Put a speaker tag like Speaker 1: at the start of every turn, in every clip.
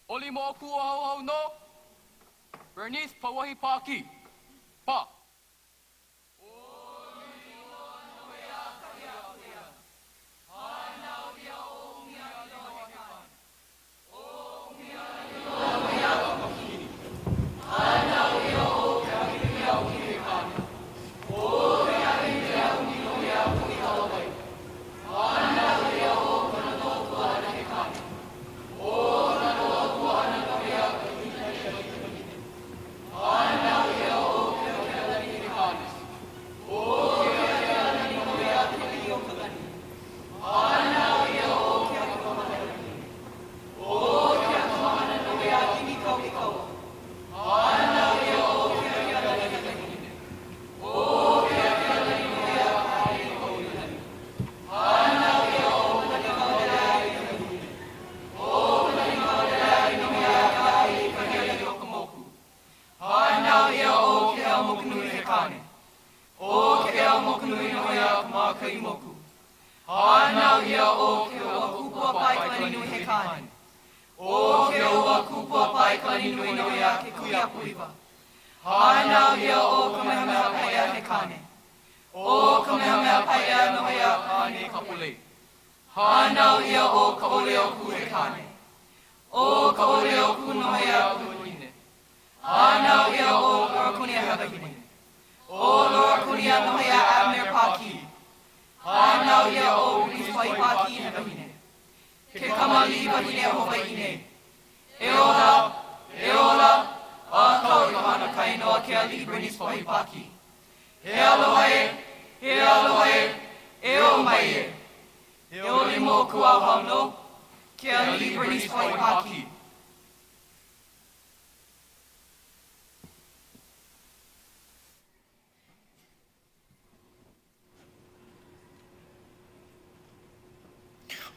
Speaker 1: Oli mo ku au no. Bernice Pawahi Paki. Pa. O Kamehameha paya no hea kane kapule. Hanau ia o ka ole o ku he kane. O ka ole o ku no hea kuhine. Hanau ia o lora kunia habahine. O lora kunia no hea amir paki. Hanau ia o unis pai paki habahine. Ke kamali bahine ho bahine. E ola, a kau i hana kai noa ke ali brinis pai paki. He aloha e o mai e. He oli mo ku au hauno, ke ali brinis pai paki.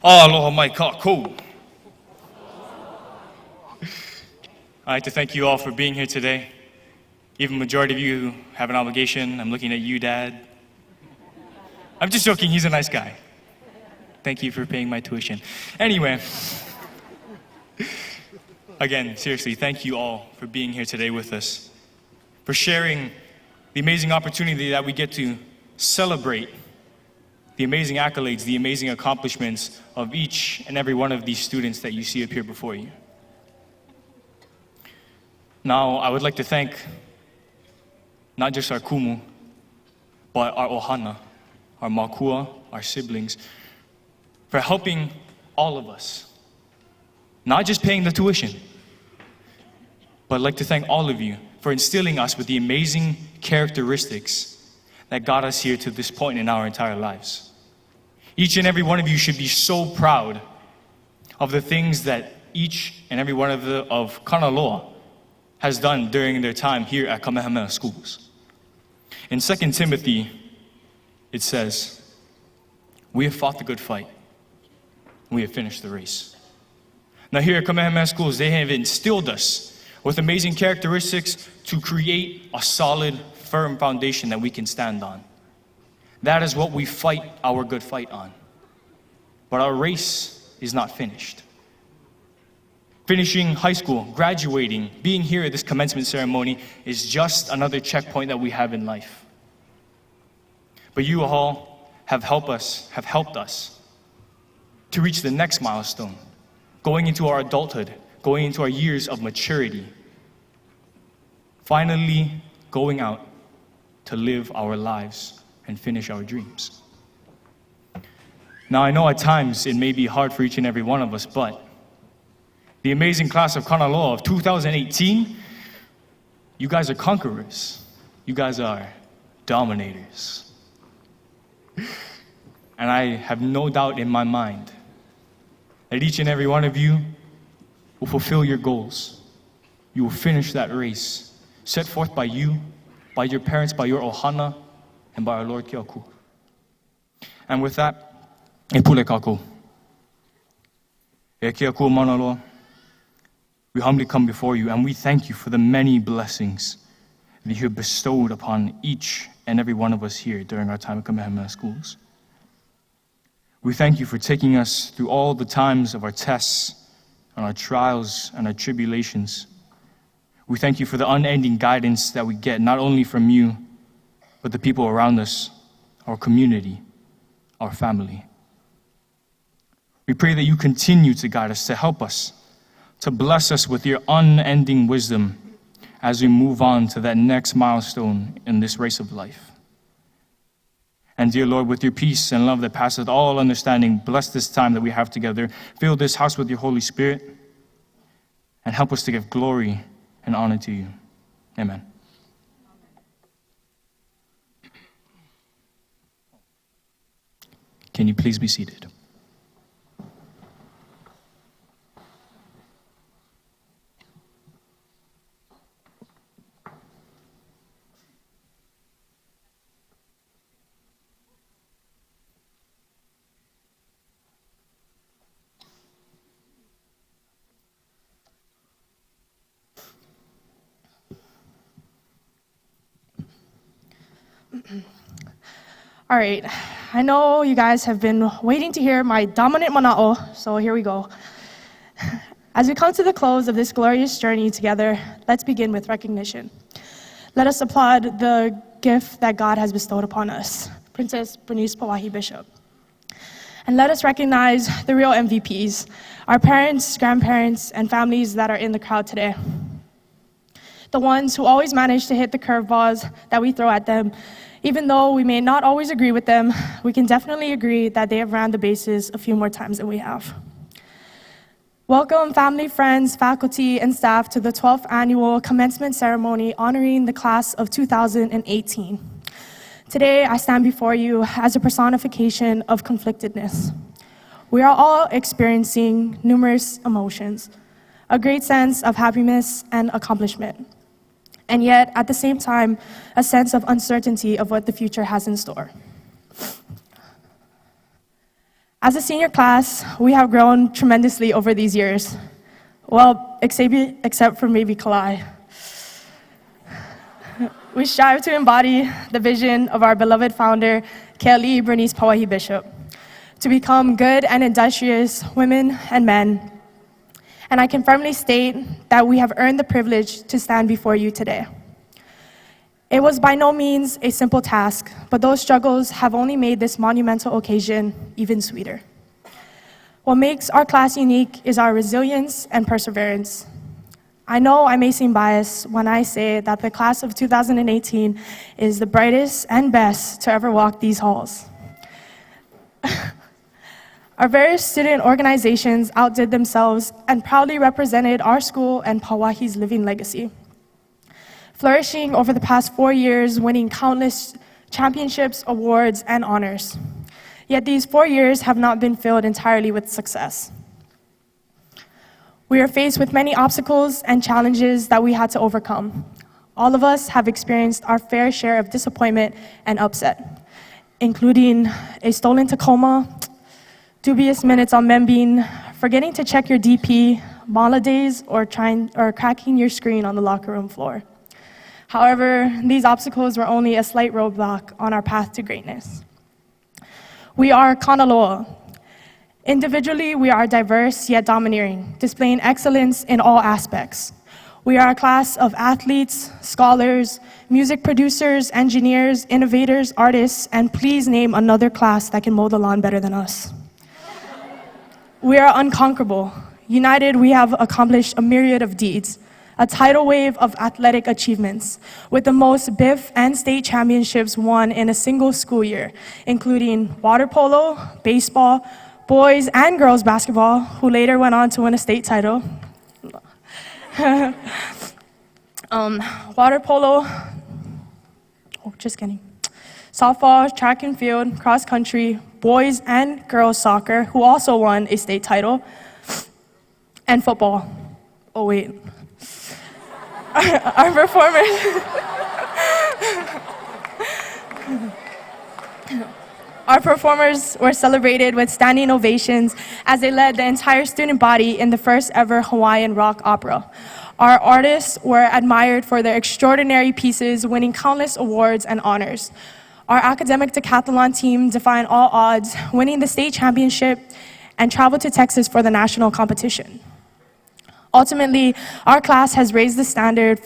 Speaker 2: Aloha mai kākou. I'd like to thank you all for being here today. Even the majority of you have an obligation. I'm looking at you, Dad. I'm just joking, he's a nice guy. Thank you for paying my tuition. Anyway, again, seriously, thank you all for being here today with us, for sharing the amazing opportunity that we get to celebrate the amazing accolades, the amazing accomplishments of each and every one of these students that you see up here before you. Now, I would like to thank not just our kumu, but our ohana, our makua, our siblings, for helping all of us, not just paying the tuition, but I'd like to thank all of you for instilling us with the amazing characteristics that got us here to this point in our entire lives. Each and every one of you should be so proud of the things that each and every one of Kanaloa has done during their time here at Kamehameha schools. In 2 Timothy, it says, "We have fought the good fight. We have finished the race." Now here at Kamehameha schools, they have instilled us with amazing characteristics to create a solid, firm foundation that we can stand on. That is what we fight our good fight on. But our race is not finished. Finishing high school, graduating, being here at this commencement ceremony is just another checkpoint that we have in life. But you all have helped us to reach the next milestone, going into our adulthood, going into our years of maturity, finally going out to live our lives and finish our dreams. Now I know at times it may be hard for each and every one of us, but the amazing class of Kanaloa of 2018, you guys are conquerors. You guys are dominators. And I have no doubt in my mind that each and every one of you will fulfill your goals. You will finish that race set forth by you, by your parents, by your ohana, and by our Lord Keaku. And with that, e pule kako. E Keaku manaloa. We humbly come before you and we thank you for the many blessings that you have bestowed upon each and every one of us here during our time at Kamehameha schools. We thank you for taking us through all the times of our tests, on our trials and our tribulations. We thank you for the unending guidance that we get, not only from you, but the people around us, our community, our family. We pray that you continue to guide us, to help us, to bless us with your unending wisdom as we move on to that next milestone in this race of life. And dear Lord, with your peace and love that passeth all understanding, bless this time that we have together. Fill this house with your Holy Spirit and help us to give glory and honor to you. Amen. Can you please be seated?
Speaker 3: All right, I know you guys have been waiting to hear my dominant mana'o, so here we go. As we come to the close of this glorious journey together, let's begin with recognition. Let us applaud the gift that God has bestowed upon us, Princess Bernice Pawahi Bishop. And let us recognize the real MVPs, our parents, grandparents, and families that are in the crowd today. The ones who always manage to hit the curveballs that we throw at them. Even though we may not always agree with them, we can definitely agree that they have ran the bases a few more times than we have. Welcome family, friends, faculty, and staff to the 12th annual commencement ceremony honoring the class of 2018. Today, I stand before you as a personification of conflictedness. We are all experiencing numerous emotions, a great sense of happiness and accomplishment, and yet, at the same time, a sense of uncertainty of what the future has in store. As a senior class, we have grown tremendously over these years. Well, except for maybe Kalai. We strive to embody the vision of our beloved founder, Kelly Bernice Pawahi Bishop, to become good and industrious women and men. And I can firmly state that we have earned the privilege to stand before you today. It was by no means a simple task, but those struggles have only made this monumental occasion even sweeter. What makes our class unique is our resilience and perseverance. I know I may seem biased when I say that the class of 2018 is the brightest and best to ever walk these halls. Our various student organizations outdid themselves and proudly represented our school and Pawahi's living legacy, flourishing over the past 4 years, winning countless championships, awards, and honors. Yet these 4 years have not been filled entirely with success. We are faced with many obstacles and challenges that we had to overcome. All of us have experienced our fair share of disappointment and upset, including a stolen Tacoma, dubious minutes on Membine, forgetting to check your DP, mala days, or cracking your screen on the locker room floor. However, these obstacles were only a slight roadblock on our path to greatness. We are Kanaloa. Individually, we are diverse yet domineering, displaying excellence in all aspects. We are a class of athletes, scholars, music producers, engineers, innovators, artists, and please name another class that can mow the lawn better than us. We are unconquerable. United, we have accomplished a myriad of deeds, a tidal wave of athletic achievements, with the most BIF and state championships won in a single school year, including water polo, baseball, boys and girls basketball, who later went on to win a state title. Water polo, just kidding. Softball, track and field, cross country, boys and girls soccer, who also won a state title, and football. Oh wait. Our performers were celebrated with standing ovations as they led the entire student body in the first ever Hawaiian rock opera. Our artists were admired for their extraordinary pieces, winning countless awards and honors. Our academic decathlon team defied all odds, winning the state championship and traveled to Texas for the national competition. Ultimately, our class has raised the standard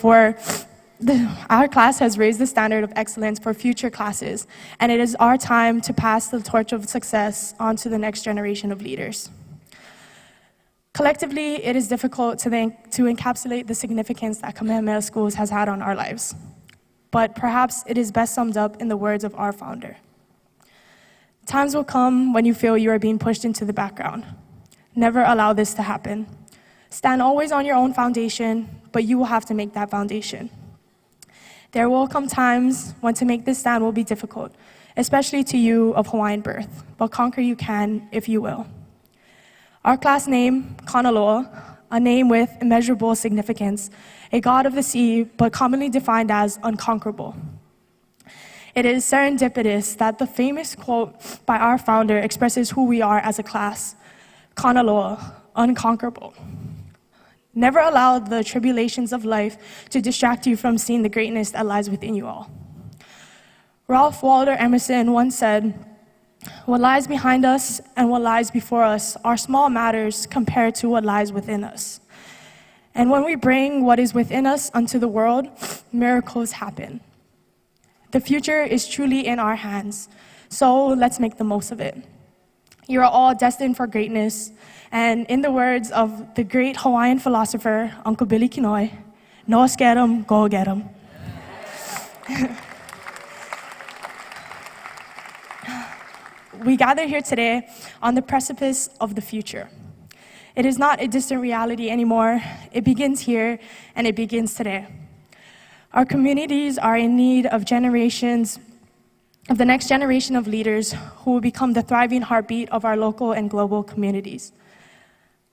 Speaker 3: of excellence for future classes, and it is our time to pass the torch of success on to the next generation of leaders. Collectively, it is difficult to encapsulate the significance that Kamehameha Schools has had on our lives, but perhaps it is best summed up in the words of our founder. Times will come when you feel you are being pushed into the background. Never allow this to happen. Stand always on your own foundation, but you will have to make that foundation. There will come times when to make this stand will be difficult, especially to you of Hawaiian birth, but conquer you can if you will. Our class name, Kanaloa, a name with immeasurable significance, a god of the sea, but commonly defined as unconquerable. It is serendipitous that the famous quote by our founder expresses who we are as a class, Kanaloa, unconquerable. Never allow the tribulations of life to distract you from seeing the greatness that lies within you all. Ralph Waldo Emerson once said, "What lies behind us and what lies before us are small matters compared to what lies within us. And when we bring what is within us unto the world, miracles happen." The future is truly in our hands, so let's make the most of it. You are all destined for greatness, and in the words of the great Hawaiian philosopher, Uncle Billy Kinoi, no us get 'em, go get 'em. We gather here today on the precipice of the future. It is not a distant reality anymore. It begins here, and it begins today. Our communities are in need of the next generation of leaders who will become the thriving heartbeat of our local and global communities.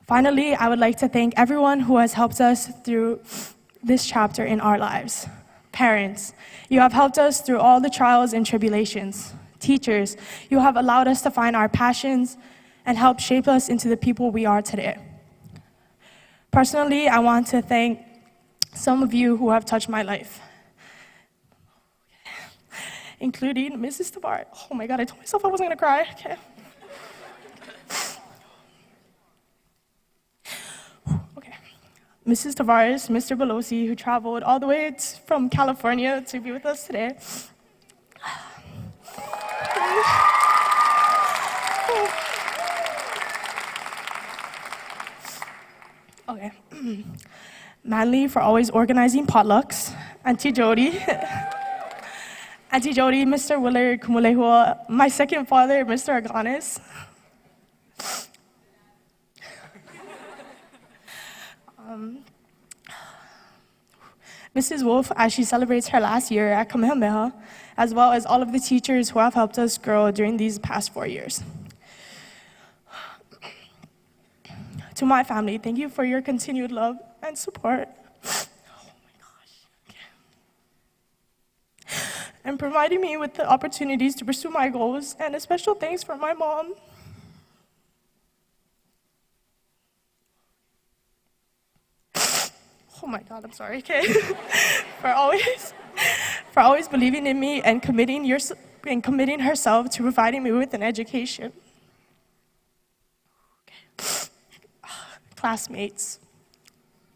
Speaker 3: Finally, I would like to thank everyone who has helped us through this chapter in our lives. Parents, you have helped us through all the trials and tribulations. Teachers, you have allowed us to find our passions and help shape us into the people we are today. Personally, I want to thank some of you who have touched my life, including Mrs. Tavares. Oh my God, I told myself I wasn't gonna cry. Okay. Okay. Mrs. Tavares, Mr. Belosi, who traveled all the way from California to be with us today. Okay. Manly for always organizing potlucks. Auntie Jody. Auntie Jody, Mr. Willard Kumulehua, my second father, Mr. Aganis. Mrs. Wolf, as she celebrates her last year at Kamehameha, as well as all of the teachers who have helped us grow during these past 4 years. To my family, thank you for your continued love and support. Oh my gosh. Okay. And providing me with the opportunities to pursue my goals, and a special thanks for my mom. Oh my God, I'm sorry, okay? for always believing in me and committing herself to providing me with an education. Okay. Classmates,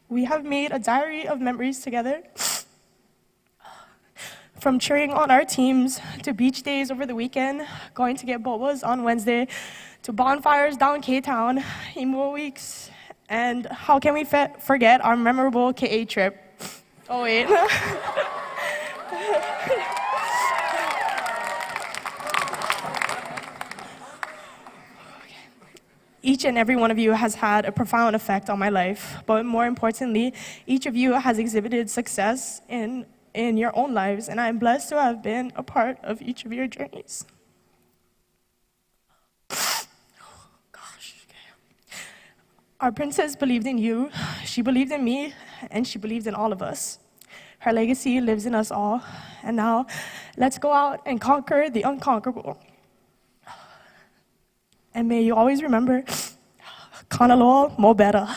Speaker 3: we have made a diary of memories together. From cheering on our teams, to beach days over the weekend, going to get bobas on Wednesday, to bonfires down K-Town, Imua weeks, and how can we forget our memorable KA trip? Oh wait. Each and every one of you has had a profound effect on my life, but more importantly, each of you has exhibited success in your own lives, and I'm blessed to have been a part of each of your journeys. Our princess believed in you, she believed in me, and she believed in all of us. Her legacy lives in us all, and now let's go out and conquer the unconquerable. And may you always remember, Kanaloa mo better.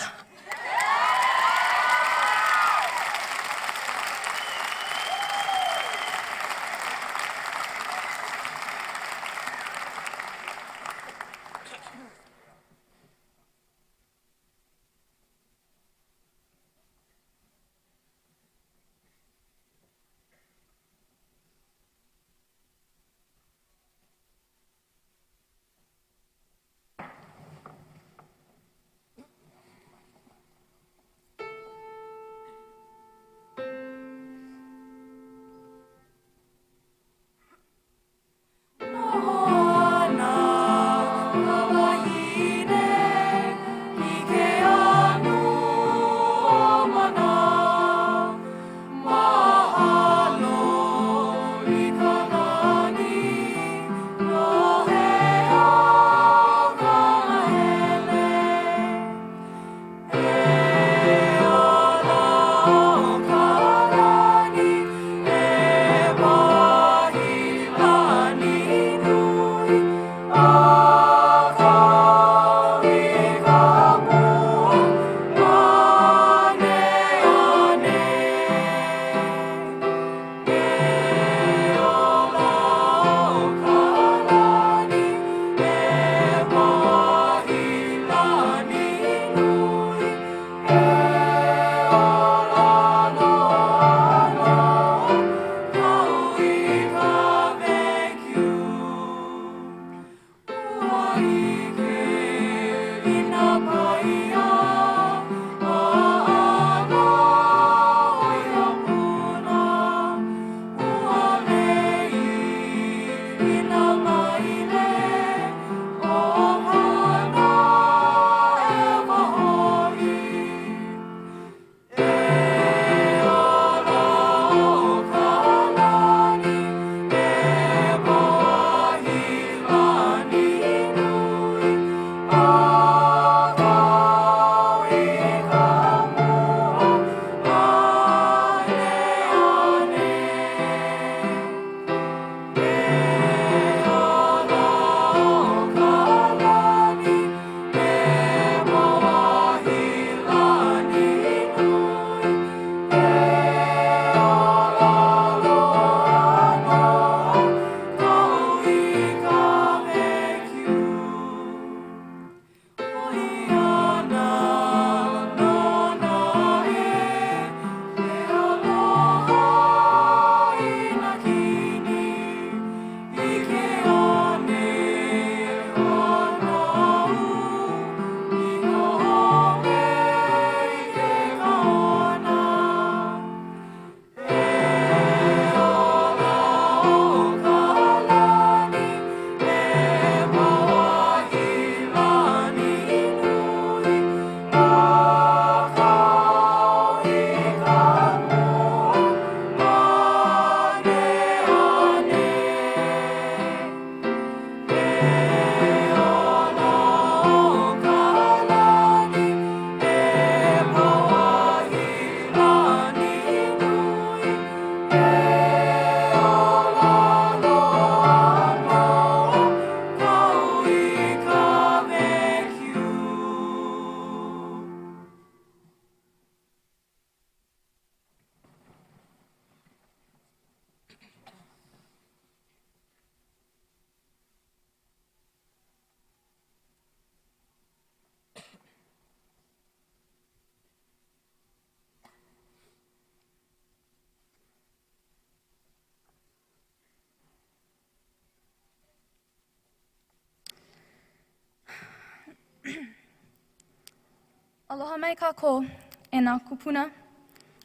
Speaker 4: Aloha mai kākou, e nā kupuna,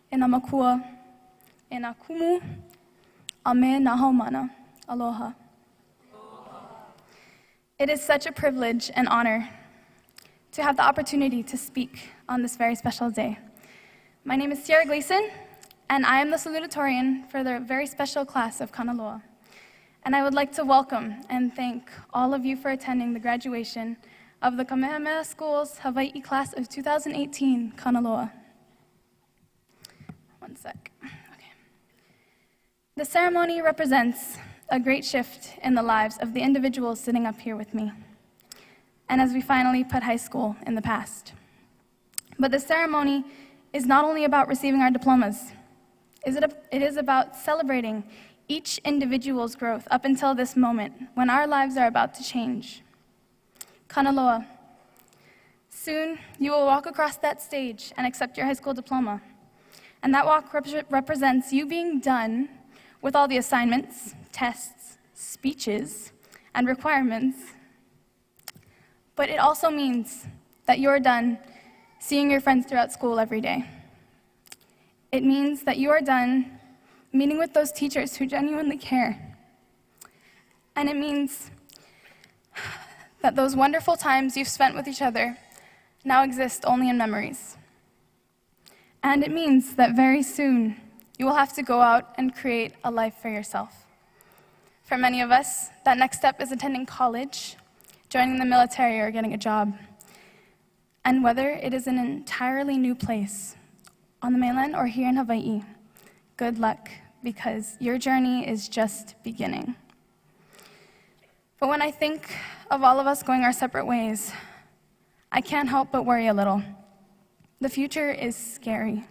Speaker 4: e nā makua, e nā kumu, a me nā haumana. Aloha. It is such a privilege and honor to have the opportunity to speak on this very special day. My name is Sierra Gleason, and I am the Salutatorian for the very special class of Kanaloa. And I would like to welcome and thank all of you for attending the graduation of the Kamehameha School's Hawaii class of 2018, Kanaloa. One sec. Okay. The ceremony represents a great shift in the lives of the individuals sitting up here with me, and as we finally put high school in the past. But the ceremony is not only about receiving our diplomas, it is about celebrating each individual's growth up until this moment when our lives are about to change. Kanaloa, soon you will walk across that stage and accept your high school diploma. And that walk represents you being done with all the assignments, tests, speeches, and requirements. But it also means that you're done seeing your friends throughout school every day. It means that you are done meeting with those teachers who genuinely care. And it means that those wonderful times you've spent with each other now exist only in memories. And it means that very soon you will have to go out and create a life for yourself. For many of us, that next step is attending college, joining the military, or getting a job. And whether it is an entirely new place, on the mainland or here in Hawaii, good luck, because your journey is just beginning. But when I think of all of us going our separate ways, I can't help but worry a little. The future is scary,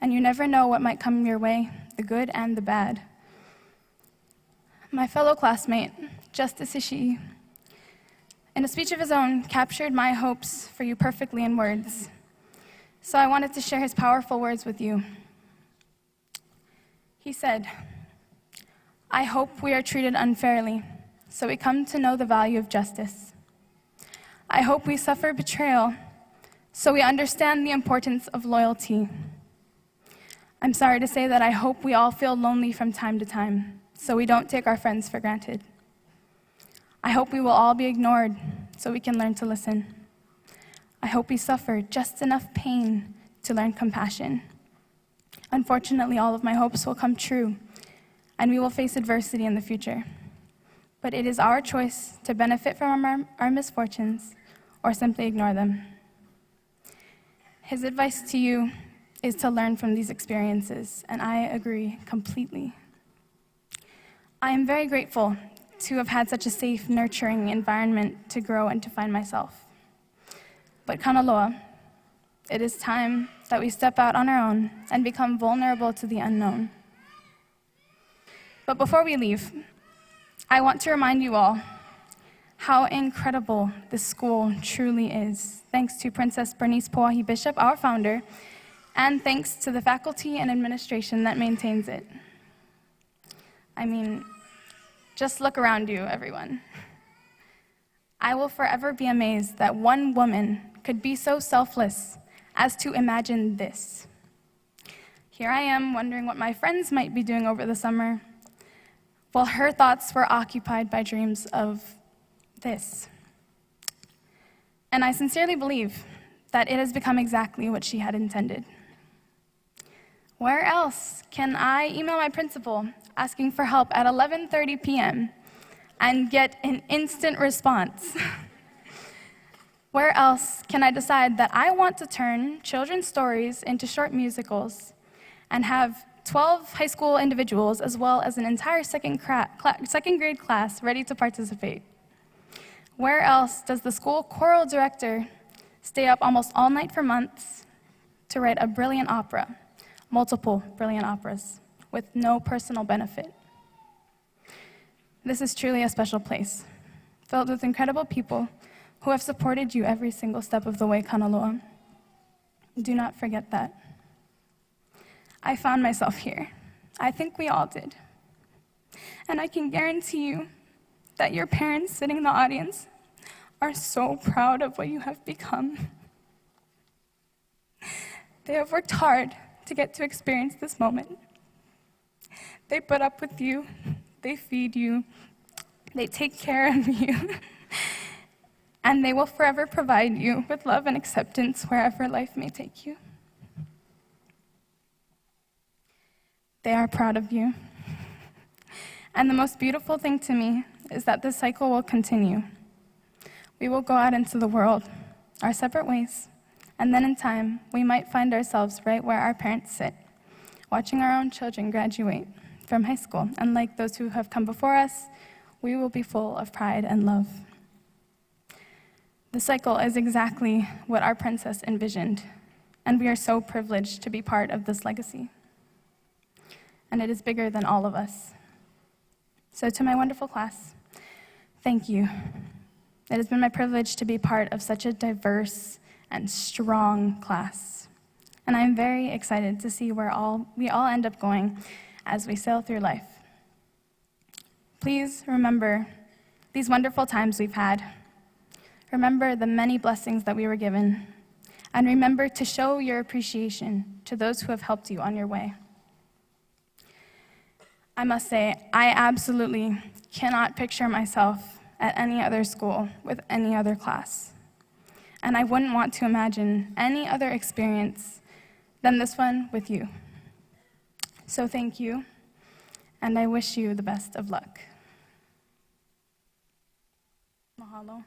Speaker 4: and you never know what might come your way, the good and the bad. My fellow classmate, Justice Ishii, in a speech of his own, captured my hopes for you perfectly in words. So I wanted to share his powerful words with you. He said, "I hope we are treated unfairly, so we come to know the value of justice. I hope we suffer betrayal, so we understand the importance of loyalty. I'm sorry to say that I hope we all feel lonely from time to time, so we don't take our friends for granted. I hope we will all be ignored, so we can learn to listen. I hope we suffer just enough pain to learn compassion. Unfortunately, all of my hopes will come true, and we will face adversity in the future. But it is our choice to benefit from our misfortunes or simply ignore them." His advice to you is to learn from these experiences, and I agree completely. I am very grateful to have had such a safe, nurturing environment to grow and to find myself. But Kanaloa, it is time that we step out on our own and become vulnerable to the unknown. But before we leave, I want to remind you all how incredible this school truly is, thanks to Princess Bernice Poahi Bishop, our founder, and thanks to the faculty and administration that maintains it. I mean, just look around you, everyone. I will forever be amazed that one woman could be so selfless as to imagine this. Here I am wondering what my friends might be doing over the summer, while her thoughts were occupied by dreams of this. And I sincerely believe that it has become exactly what she had intended. Where else can I email my principal asking for help at 11:30 p.m. and get an instant response? Where else can I decide that I want to turn children's stories into short musicals and have 12 high school individuals as well as an entire second grade class ready to participate? Where else does the school choral director stay up almost all night for months to write a brilliant opera, multiple brilliant operas, with no personal benefit? This is truly a special place, filled with incredible people who have supported you every single step of the way, Kanaloa. Do not forget that. I found myself here. I think we all did. And I can guarantee you that your parents sitting in the audience are so proud of what you have become. They have worked hard to get to experience this moment. They put up with you, they feed you, they take care of you, and they will forever provide you with love and acceptance wherever life may take you. They are proud of you. And the most beautiful thing to me is that this cycle will continue. We will go out into the world, our separate ways, and then in time, we might find ourselves right where our parents sit, watching our own children graduate from high school. And like those who have come before us, we will be full of pride and love. The cycle is exactly what our princess envisioned, and we are so privileged to be part of this legacy. And it is bigger than all of us. So to my wonderful class, thank you. It has been my privilege to be part of such a diverse and strong class. And I'm very excited to see where we all end up going as we sail through life. Please remember these wonderful times we've had. Remember the many blessings that we were given. And remember to show your appreciation to those who have helped you on your way. I must say, I absolutely cannot picture myself at any other school with any other class. And I wouldn't want to imagine any other experience than this one with you. So thank you, and I wish you the best of luck. Mahalo.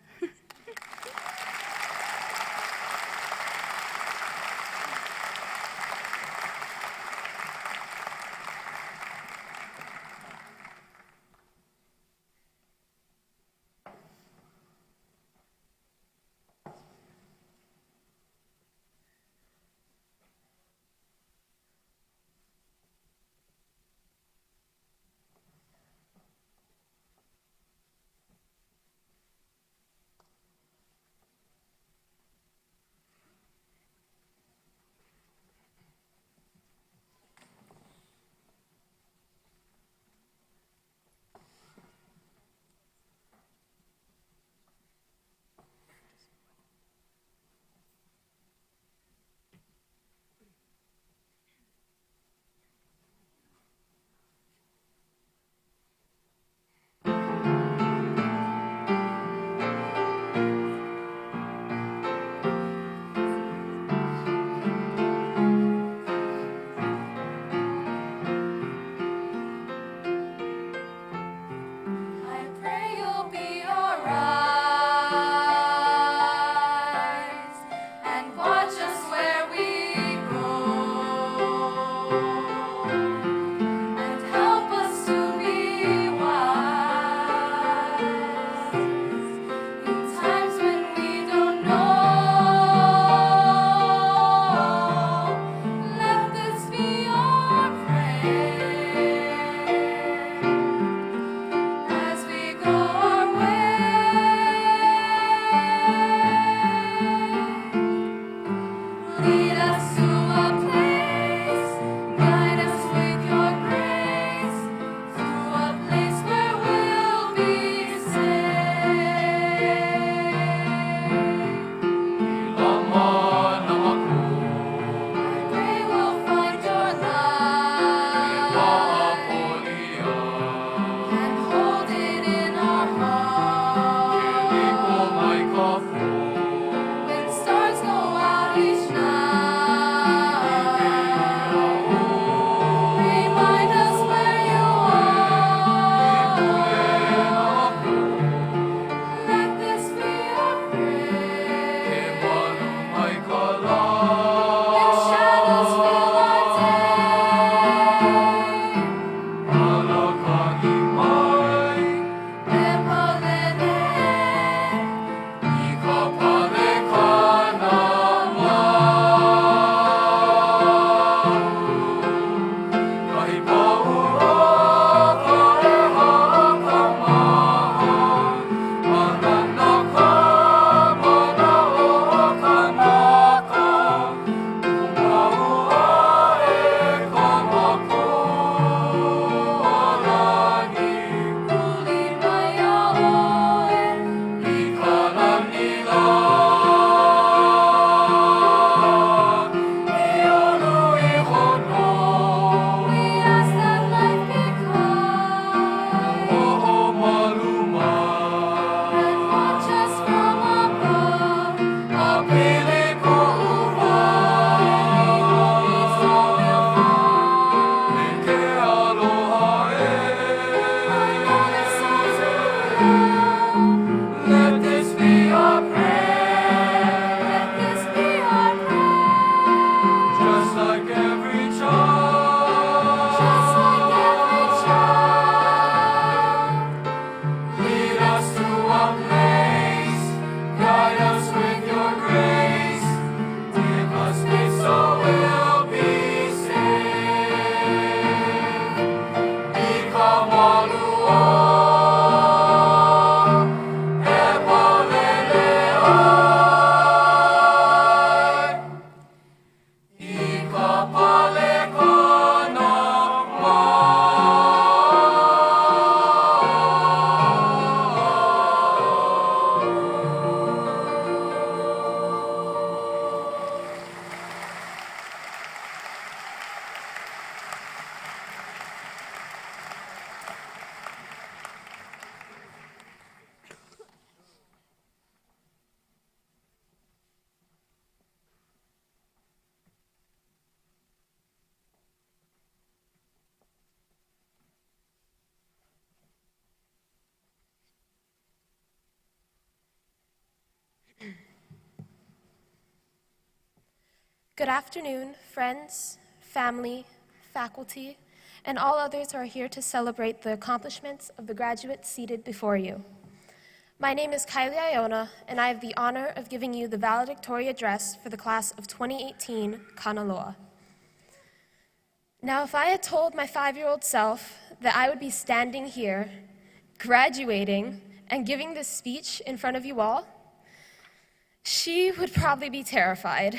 Speaker 5: Good afternoon, friends, family, faculty, and all others who are here to celebrate the accomplishments of the graduates seated before you. My name is Kylie Iona, and I have the honor of giving you the valedictory address for the class of 2018 Kanaloa. Now, if I had told my 5-year-old self that I would be standing here, graduating, and giving this speech in front of you all, she would probably be terrified.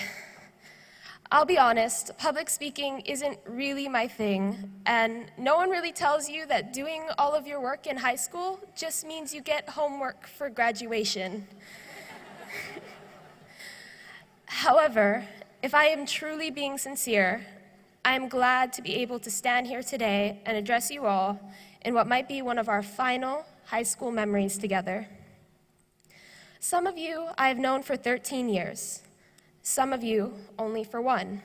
Speaker 5: I'll be honest, public speaking isn't really my thing, and no one really tells you that doing all of your work in high school just means you get homework for graduation. However, if I am truly being sincere, I am glad to be able to stand here today and address you all in what might be one of our final high school memories together. Some of you I have known for 13 years. Some of you only for 1.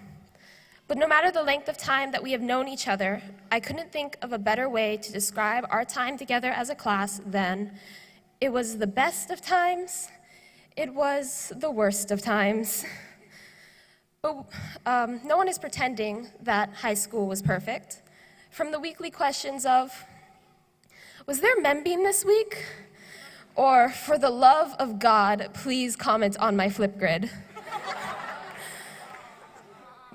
Speaker 5: But no matter the length of time that we have known each other, I couldn't think of a better way to describe our time together as a class than it was the best of times, it was the worst of times. But no one is pretending that high school was perfect. From the weekly questions of, was there Membeam this week? Or, for the love of God, please comment on my Flipgrid.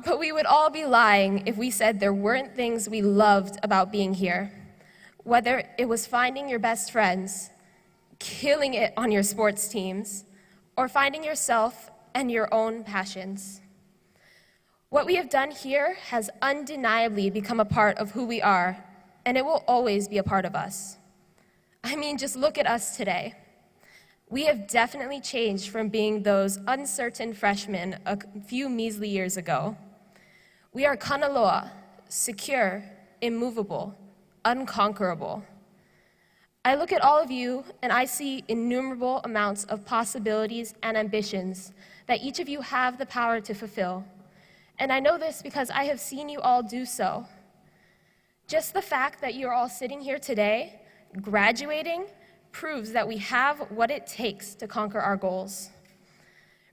Speaker 5: But we would all be lying if we said there weren't things we loved about being here. Whether it was finding your best friends, killing it on your sports teams, or finding yourself and your own passions. What we have done here has undeniably become a part of who we are, and it will always be a part of us. I mean, just look at us today. We have definitely changed from being those uncertain freshmen a few measly years ago. We are Kanaloa, secure, immovable, unconquerable. I look at all of you and I see innumerable amounts of possibilities and ambitions that each of you have the power to fulfill. And I know this because I have seen you all do so. Just the fact that you're all sitting here today, graduating, proves that we have what it takes to conquer our goals.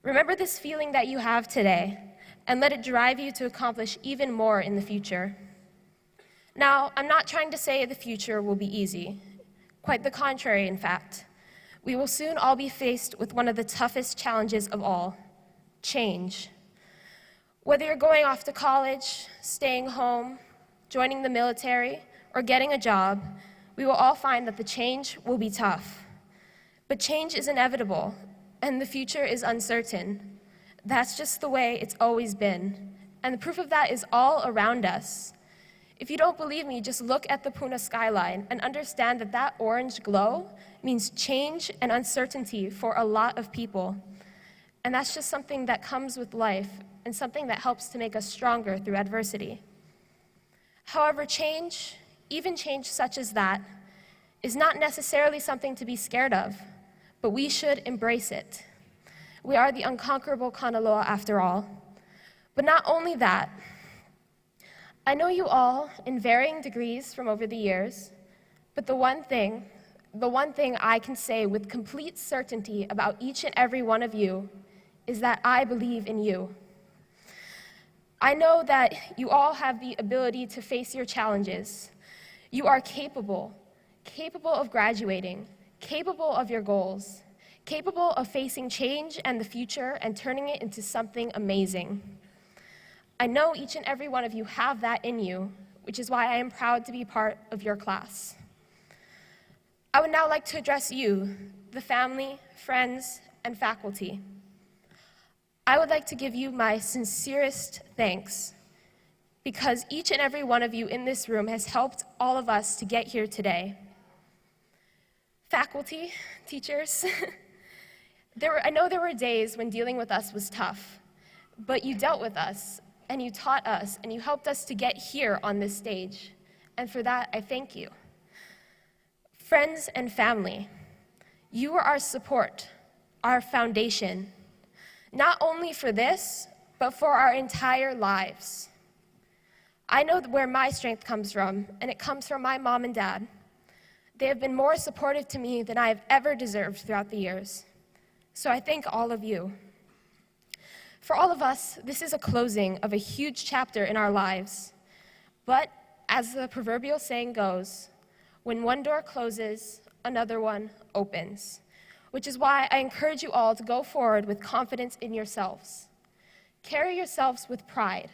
Speaker 5: Remember this feeling that you have today, and let it drive you to accomplish even more in the future. Now, I'm not trying to say the future will be easy. Quite the contrary, in fact. We will soon all be faced with one of the toughest challenges of all, change. Whether you're going off to college, staying home, joining the military, or getting a job, we will all find that the change will be tough. But change is inevitable, and the future is uncertain. That's just the way it's always been, and the proof of that is all around us. If you don't believe me, just look at the Puna skyline and understand that that orange glow means change and uncertainty for a lot of people. And that's just something that comes with life and something that helps to make us stronger through adversity. However, change, even change such as that, is not necessarily something to be scared of, but we should embrace it. We are the unconquerable Kanaloa after all. But not only that, I know you all in varying degrees from over the years, but the one thing I can say with complete certainty about each and every one of you is that I believe in you. I know that you all have the ability to face your challenges. You are capable of graduating, capable of your goals, capable of facing change and the future and turning it into something amazing. I know each and every one of you have that in you, which is why I am proud to be part of your class. I would now like to address you, the family, friends, and faculty. I would like to give you my sincerest thanks because each and every one of you in this room has helped all of us to get here today. Faculty, teachers, I know there were days when dealing with us was tough, but you dealt with us, and you taught us, and you helped us to get here on this stage, and for that, I thank you. Friends and family, you are our support, our foundation, not only for this, but for our entire lives. I know where my strength comes from, and it comes from my mom and dad. They have been more supportive to me than I have ever deserved throughout the years. So I thank all of you. For all of us, this is a closing of a huge chapter in our lives. But as the proverbial saying goes, when one door closes, another one opens, which is why I encourage you all to go forward with confidence in yourselves. Carry yourselves with pride,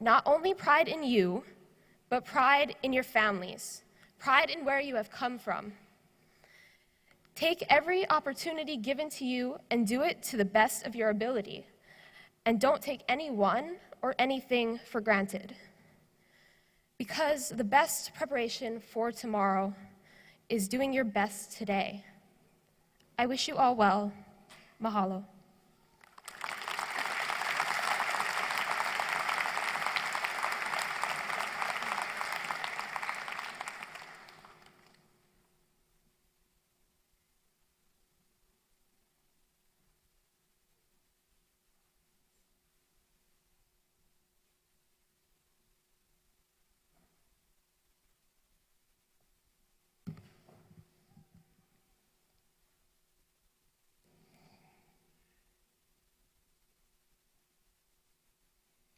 Speaker 5: not only pride in you, but pride in your families, pride in where you have come from. Take every opportunity given to you and do it to the best of your ability. And don't take anyone or anything for granted. Because the best preparation for tomorrow is doing your best today. I wish you all well. Mahalo.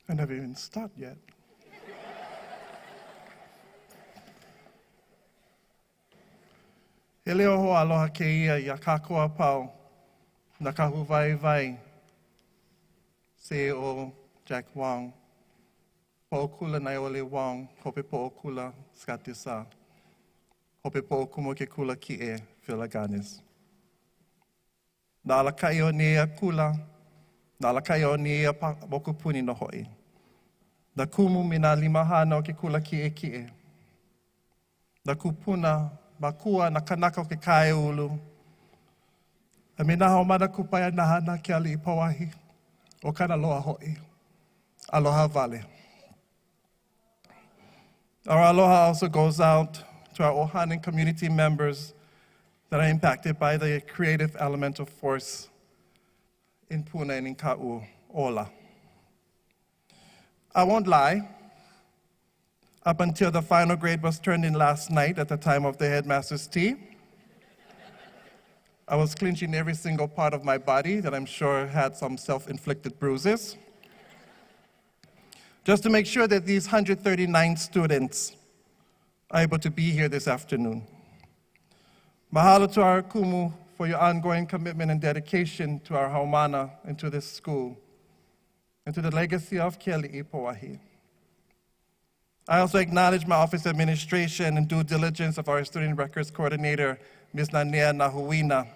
Speaker 6: I never even started yet. Hele oho aloha keia ia kākua pau, na kahu vai vai, CEO Jack Wong, po'okula nai ole Wong, hope po'okula skatisa, hope po'okumo ke kula ki e Philaganis. Na alakai o nea kula, na alakai o nea mokupuni no hoi. Na kumu mina limahana o ke kula ki e. Na kupuna makua na kanaka o ke kae ulu. A mina hao mana kupaya nahana ke ali ipawahi o kana loa hoi. Aloha vale. Our aloha also goes out to our Ohanan community members that are impacted by the creative elemental force in Puna and in Ka'u, Ola. I won't lie, up until the final grade was turned in last night at the time of the headmaster's tea, I was clenching every single part of my body that I'm sure had some self-inflicted bruises, just to make sure that these 139 students are able to be here this afternoon. Mahalo to our kumu for your ongoing commitment and dedication to our haumana and to this school, and to the legacy of Keli'i Poahi. I also acknowledge my office administration and due diligence of our student records coordinator, Ms. Nanea Nahuina,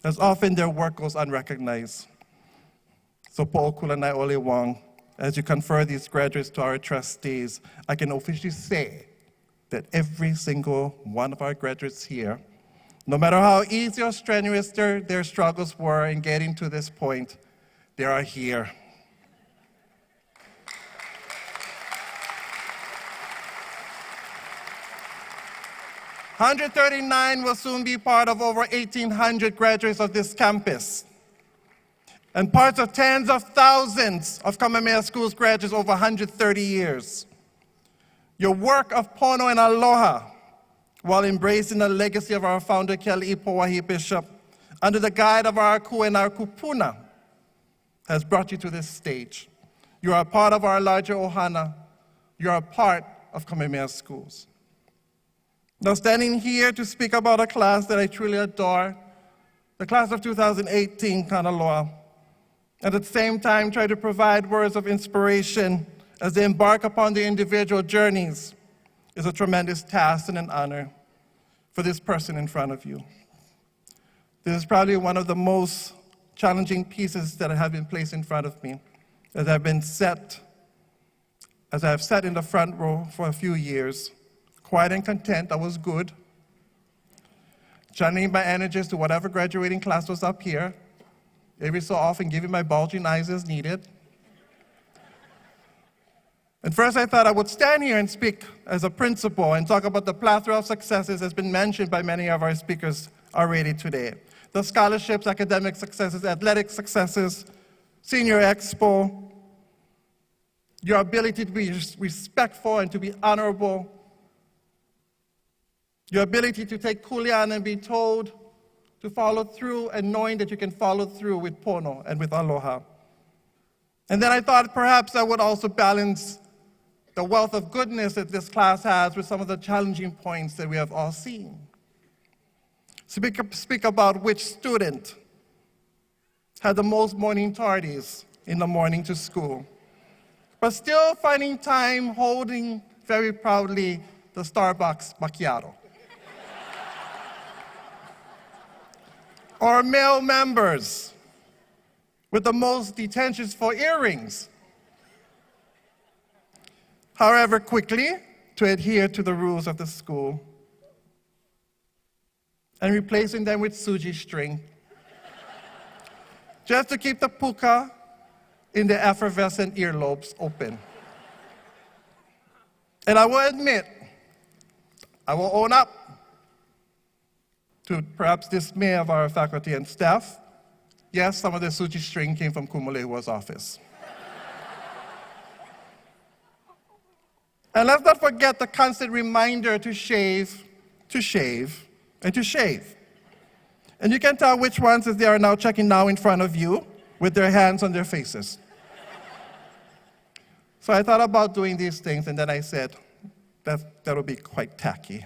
Speaker 6: as often their work goes unrecognized. So po'okula nai ole Wong, as you confer these graduates to our trustees, I can officially say that every single one of our graduates here, no matter how easy or strenuous their struggles were in getting to this point, they are here. 139 will soon be part of over 1,800 graduates of this campus, and parts of tens of thousands of Kamehameha School's graduates over 130 years. Your work of pono and aloha, while embracing the legacy of our founder, Keli'i Poahi Bishop, under the guide of our aku and our kupuna, has brought you to this stage. You are a part of our larger ohana. You are a part of Kamehameha Schools. Now, standing here to speak about a class that I truly adore, the class of 2018 Kanaloa, and at the same time try to provide words of inspiration as they embark upon their individual journeys, is a tremendous task and an honor for this person in front of you. This is probably one of the most challenging pieces that have been placed in front of me, as I have sat in the front row for a few years. Quiet and content, I was good. Channeling my energies to whatever graduating class was up here, every so often giving my bulging eyes as needed. And first I thought I would stand here and speak as a principal and talk about the plethora of successes that's been mentioned by many of our speakers already today. The scholarships, academic successes, athletic successes, senior expo, your ability to be respectful and to be honorable, your ability to take kuleana and be told to follow through and knowing that you can follow through with pono and with aloha. And then I thought perhaps I would also balance the wealth of goodness that this class has with some of the challenging points that we have all seen. Speak about which student had the most morning tardies in the morning to school, but still finding time holding very proudly the Starbucks macchiato. Or male members with the most detentions for earrings. However, quickly to adhere to the rules of the school and replacing them with suji string just to keep the puka in the effervescent earlobes open. And I will admit, I will own up to perhaps dismay of our faculty and staff. Yes, some of the suji string came from Kumulehua's office. And let's not forget the constant reminder to shave, and to shave. And you can tell which ones as they are now checking now in front of you with their hands on their faces. So I thought about doing these things, and then I said, that'll be quite tacky.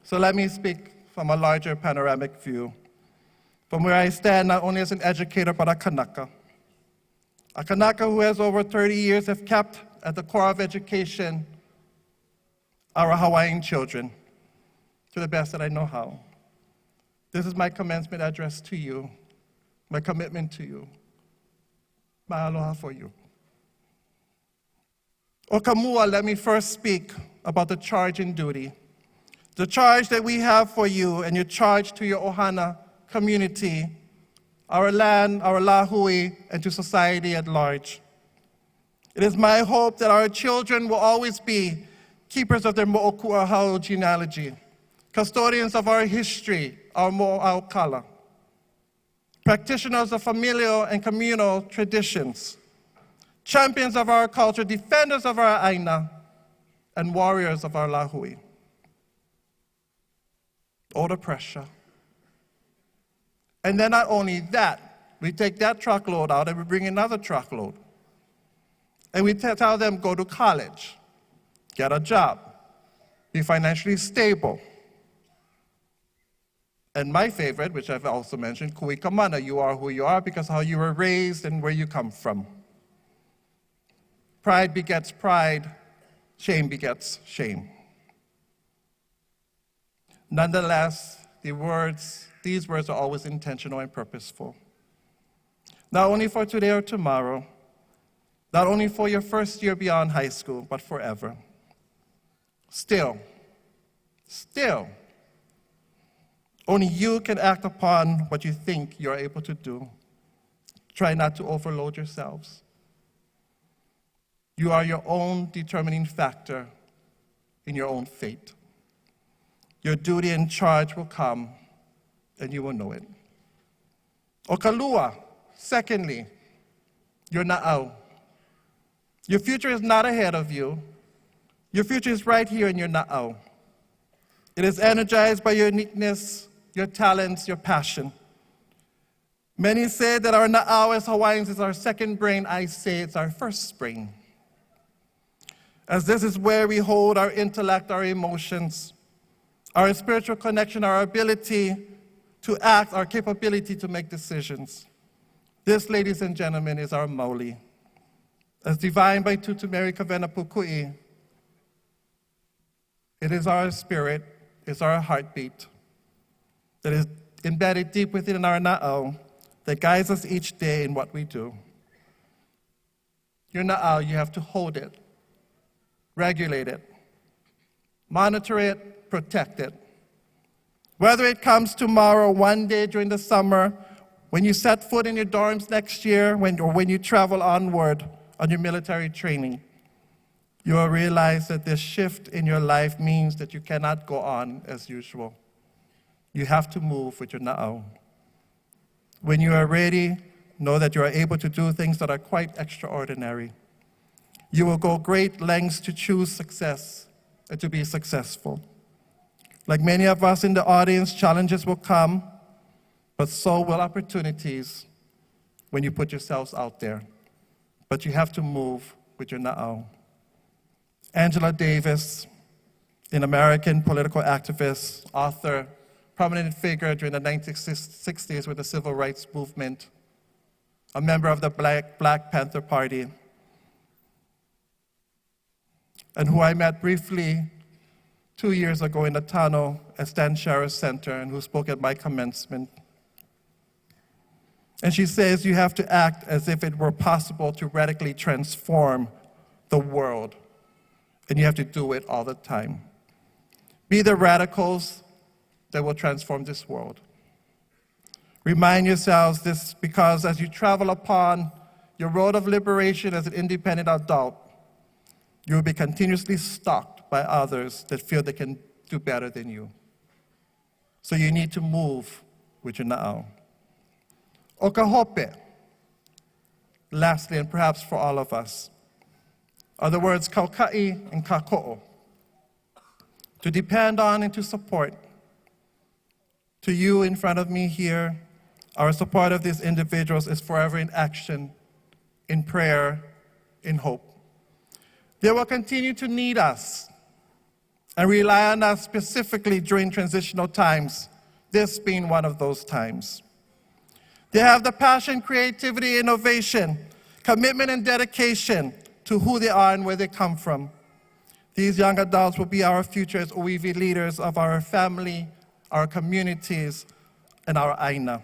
Speaker 6: So let me speak from a larger panoramic view, from where I stand not only as an educator, but a Kanaka. A Kanaka who has over 30 years have kept at the core of education our Hawaiian children, to the best that I know how. This is my commencement address to you, my commitment to you, my aloha for you. O Kamua, let me first speak about the charge and duty. The charge that we have for you and your charge to your Ohana community, our land, our lahui, and to society at large. It is my hope that our children will always be keepers of their mo'oku'ahau genealogy, custodians of our history, our mo'aukala, practitioners of familial and communal traditions, champions of our culture, defenders of our aina, and warriors of our lahui. Oh, the pressure. And then not only that, we take that truckload out and we bring another truckload. And we tell them, go to college, get a job, be financially stable. And my favorite, which I've also mentioned, kui kamana, you are who you are because how you were raised and where you come from. Pride begets pride, shame begets shame. Nonetheless, these words are always intentional and purposeful. Not only for today or tomorrow, not only for your first year beyond high school, but forever. Still, only you can act upon what you think you're able to do. Try not to overload yourselves. You are your own determining factor in your own fate. Your duty and charge will come, and you will know it. O kalua, secondly, you're na'au. Your future is not ahead of you. Your future is right here in your na'au. It is energized by your uniqueness, your talents, your passion. Many say that our na'au as Hawaiians is our second brain. I say it's our first brain. As this is where we hold our intellect, our emotions, our spiritual connection, our ability to act, our capability to make decisions. This, ladies and gentlemen, is our mauli. As divined by Tutu Mary Kavena Pukui, it is our spirit, it's our heartbeat that is embedded deep within our na'au that guides us each day in what we do. Your na'au, you have to hold it, regulate it, monitor it, protect it. Whether it comes tomorrow, one day during the summer, when you set foot in your dorms next year, or when you travel onward on your military training, you will realize that this shift in your life means that you cannot go on as usual. You have to move with your na'au. When you are ready, know that you are able to do things that are quite extraordinary. You will go great lengths to choose success and to be successful. Like many of us in the audience, challenges will come, but so will opportunities when you put yourselves out there. but you have to move with your na'au. Angela Davis, an American political activist, author, prominent figure during the 1960s with the civil rights movement, a member of the Black Panther Party, and who I met briefly 2 years ago in the tunnel at Stan Shara Center, and who spoke at my commencement. And she says you have to act as if it were possible to radically transform the world, and you have to do it all the time. Be the radicals that will transform this world. Remind yourselves this, because as you travel upon your road of liberation as an independent adult, you will be continuously stalked by others that feel they can do better than you. So you need to move with your na'au. Okahope, lastly, and perhaps for all of us, are the words kauka'i and kako'o. To depend on and to support. To you in front of me here, our support of these individuals is forever in action, in prayer, in hope. They will continue to need us and rely on us specifically during transitional times, this being one of those times. They have the passion, creativity, innovation, commitment, and dedication to who they are and where they come from. These young adults will be our future as OEV leaders of our family, our communities, and our aina.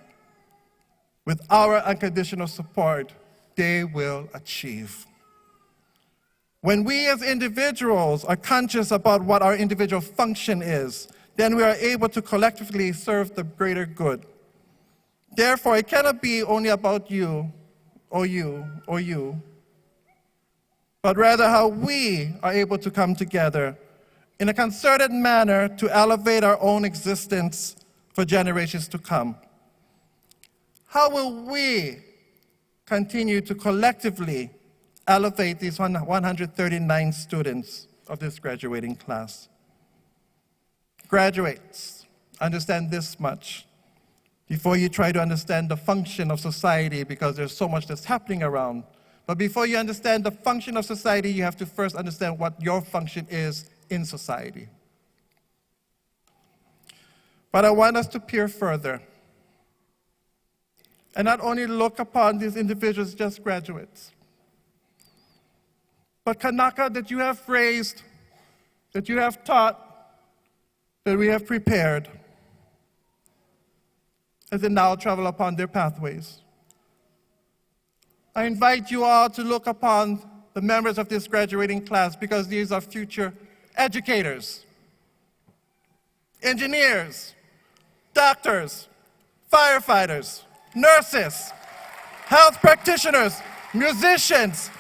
Speaker 6: With our unconditional support, they will achieve. When we as individuals are conscious about what our individual function is, then we are able to collectively serve the greater good. Therefore, it cannot be only about you, or you, or you, but rather how we are able to come together in a concerted manner to elevate our own existence for generations to come. How will we continue to collectively elevate these 139 students of this graduating class? Graduates, understand this much. Before you try to understand the function of society, because there's so much that's happening around, but before you understand the function of society, you have to first understand what your function is in society. But I want us to peer further and not only look upon these individuals as just graduates, but Kanaka that you have raised, that you have taught, that we have prepared, as they now travel upon their pathways. I invite you all to look upon the members of this graduating class, because these are future educators, engineers, doctors, firefighters, nurses, health practitioners, musicians,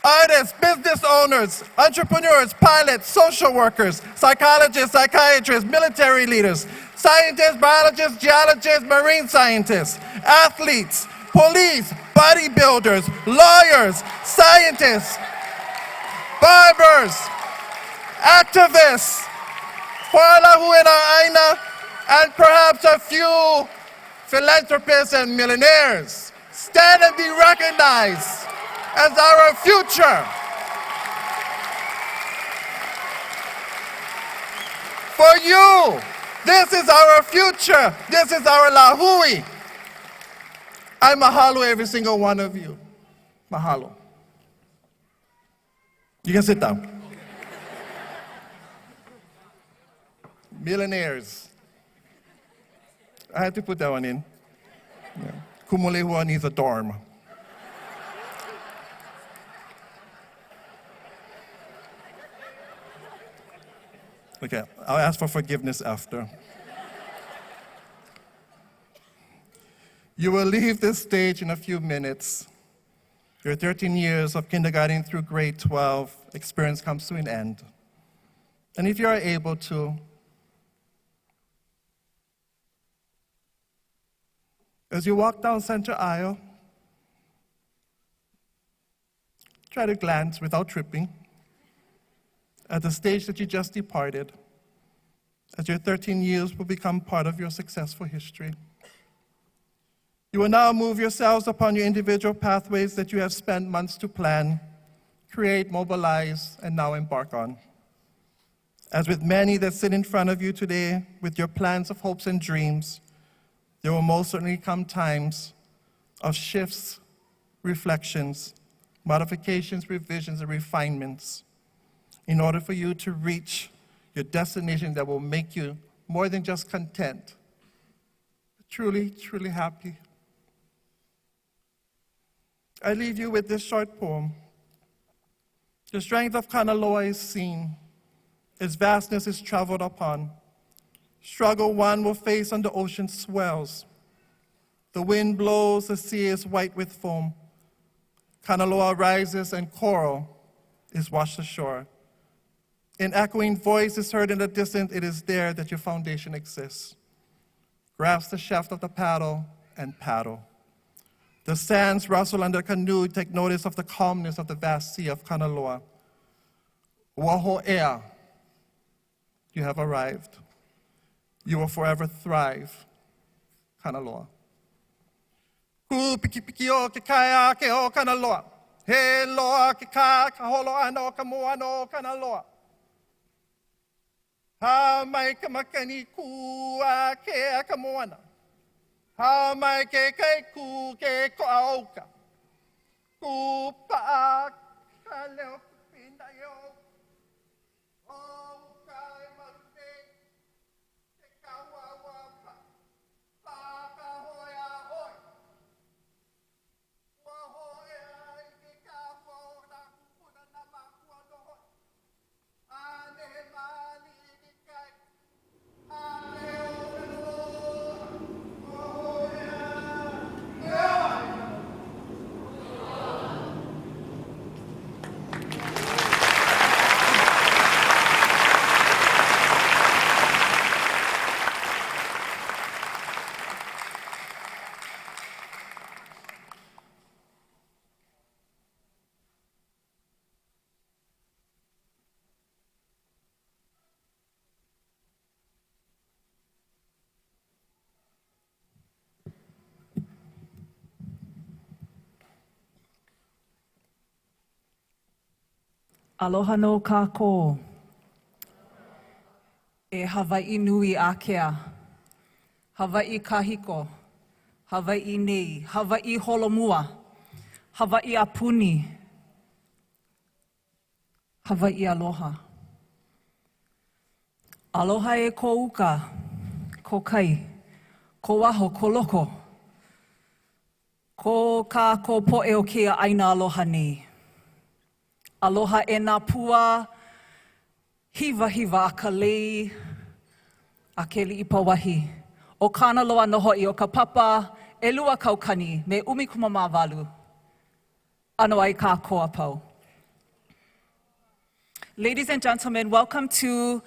Speaker 6: artists, business owners, entrepreneurs, pilots, social workers, psychologists, psychiatrists, military leaders, scientists, biologists, geologists, marine scientists, athletes, police, bodybuilders, lawyers, scientists, barbers, activists, Aina, and perhaps a few philanthropists and millionaires. Stand and be recognized as our future. For you, this is our future. This is our lahui. I mahalo every single one of you. Mahalo. You can sit down. Millionaires. I had to put that one in. Yeah. Kumulehua needs a dorm. Okay, I'll ask for forgiveness after. You will leave this stage in a few minutes. Your 13 years of kindergarten through grade 12 experience comes to an end. And if you are able to, as you walk down center aisle, try to glance without tripping at the stage that you just departed, as your 13 years will become part of your successful history. You will now move yourselves upon your individual pathways that you have spent months to plan, create, mobilize, and now embark on. As with many that sit in front of you today with your plans of hopes and dreams, there will most certainly come times of shifts, reflections, modifications, revisions, and refinements in order for you to reach your destination that will make you more than just content, but truly, truly happy. I leave you with this short poem. The strength of Kanaloa is seen, its vastness is traveled upon. Struggle one will face on the ocean swells. The wind blows, the sea is white with foam. Kanaloa rises and coral is washed ashore. An echoing voice is heard in the distance, it is there that your foundation exists. Grasp the shaft of the paddle and paddle. The sands rustle under the canoe, take notice of the calmness of the vast sea of Kanaloa. Waho'ea, you have arrived. You will forever thrive, Kanaloa. Ku piki piki o ke kaia ke o Kanaloa. He loa ke ka holo ano ka mua no Kanaloa. Ha mai ka makani ku a ke a ka moana. Ha mai ke kai ku ke ko auka. Ku pa ka leo pinda yo. O kai marute ke kawawa pa. Pa ka hoya hoi. Wa hoya ke ka ho na kuna na ma ku no hoi. Ane mani ke kai. Ane o
Speaker 7: Aloha no kākou. E Hawaii nui ākea. Hawaii kahiko. Hawaii nei. Hawaii holomua. Hawaii apuni. Hawaii aloha. Aloha e ko uka. Ko kai. Ko waho, ko loko. Ko kākou po'e o kia aina aloha nei. Aloha e nā pua, hiwa hiwa a ka lei, a ke li'ipawahi. O Kanaloa noho i o ka papa, e lua kaukani, me umikumamawalu. Ano ai ka koa pau. Ladies and gentlemen, welcome to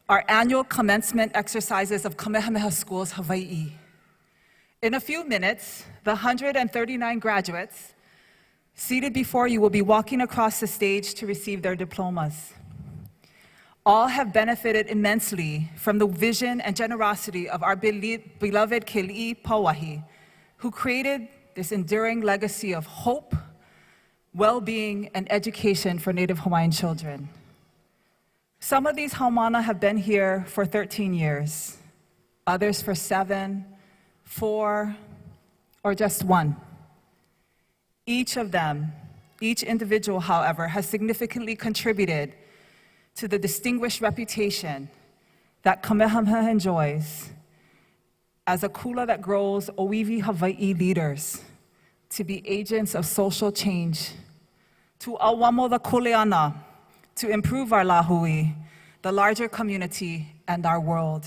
Speaker 7: our annual commencement exercises of Kamehameha Schools, Hawaii. In a few minutes, the 139 graduates seated before you will be walking across the stage to receive their diplomas. All have benefited immensely from the vision and generosity of our beloved Keli'i Pauahi, who created this enduring legacy of hope, well-being, and education for Native Hawaiian children. Some of these haumana have been here for 13 years, others for 7, 4, or just 1. Each of them, each individual, however, has significantly contributed to the distinguished reputation that Kamehameha enjoys as a kula that grows Oiwi Hawaii leaders to be agents of social change, to awamo the kuleana, to improve our lahui, the larger community, and our world.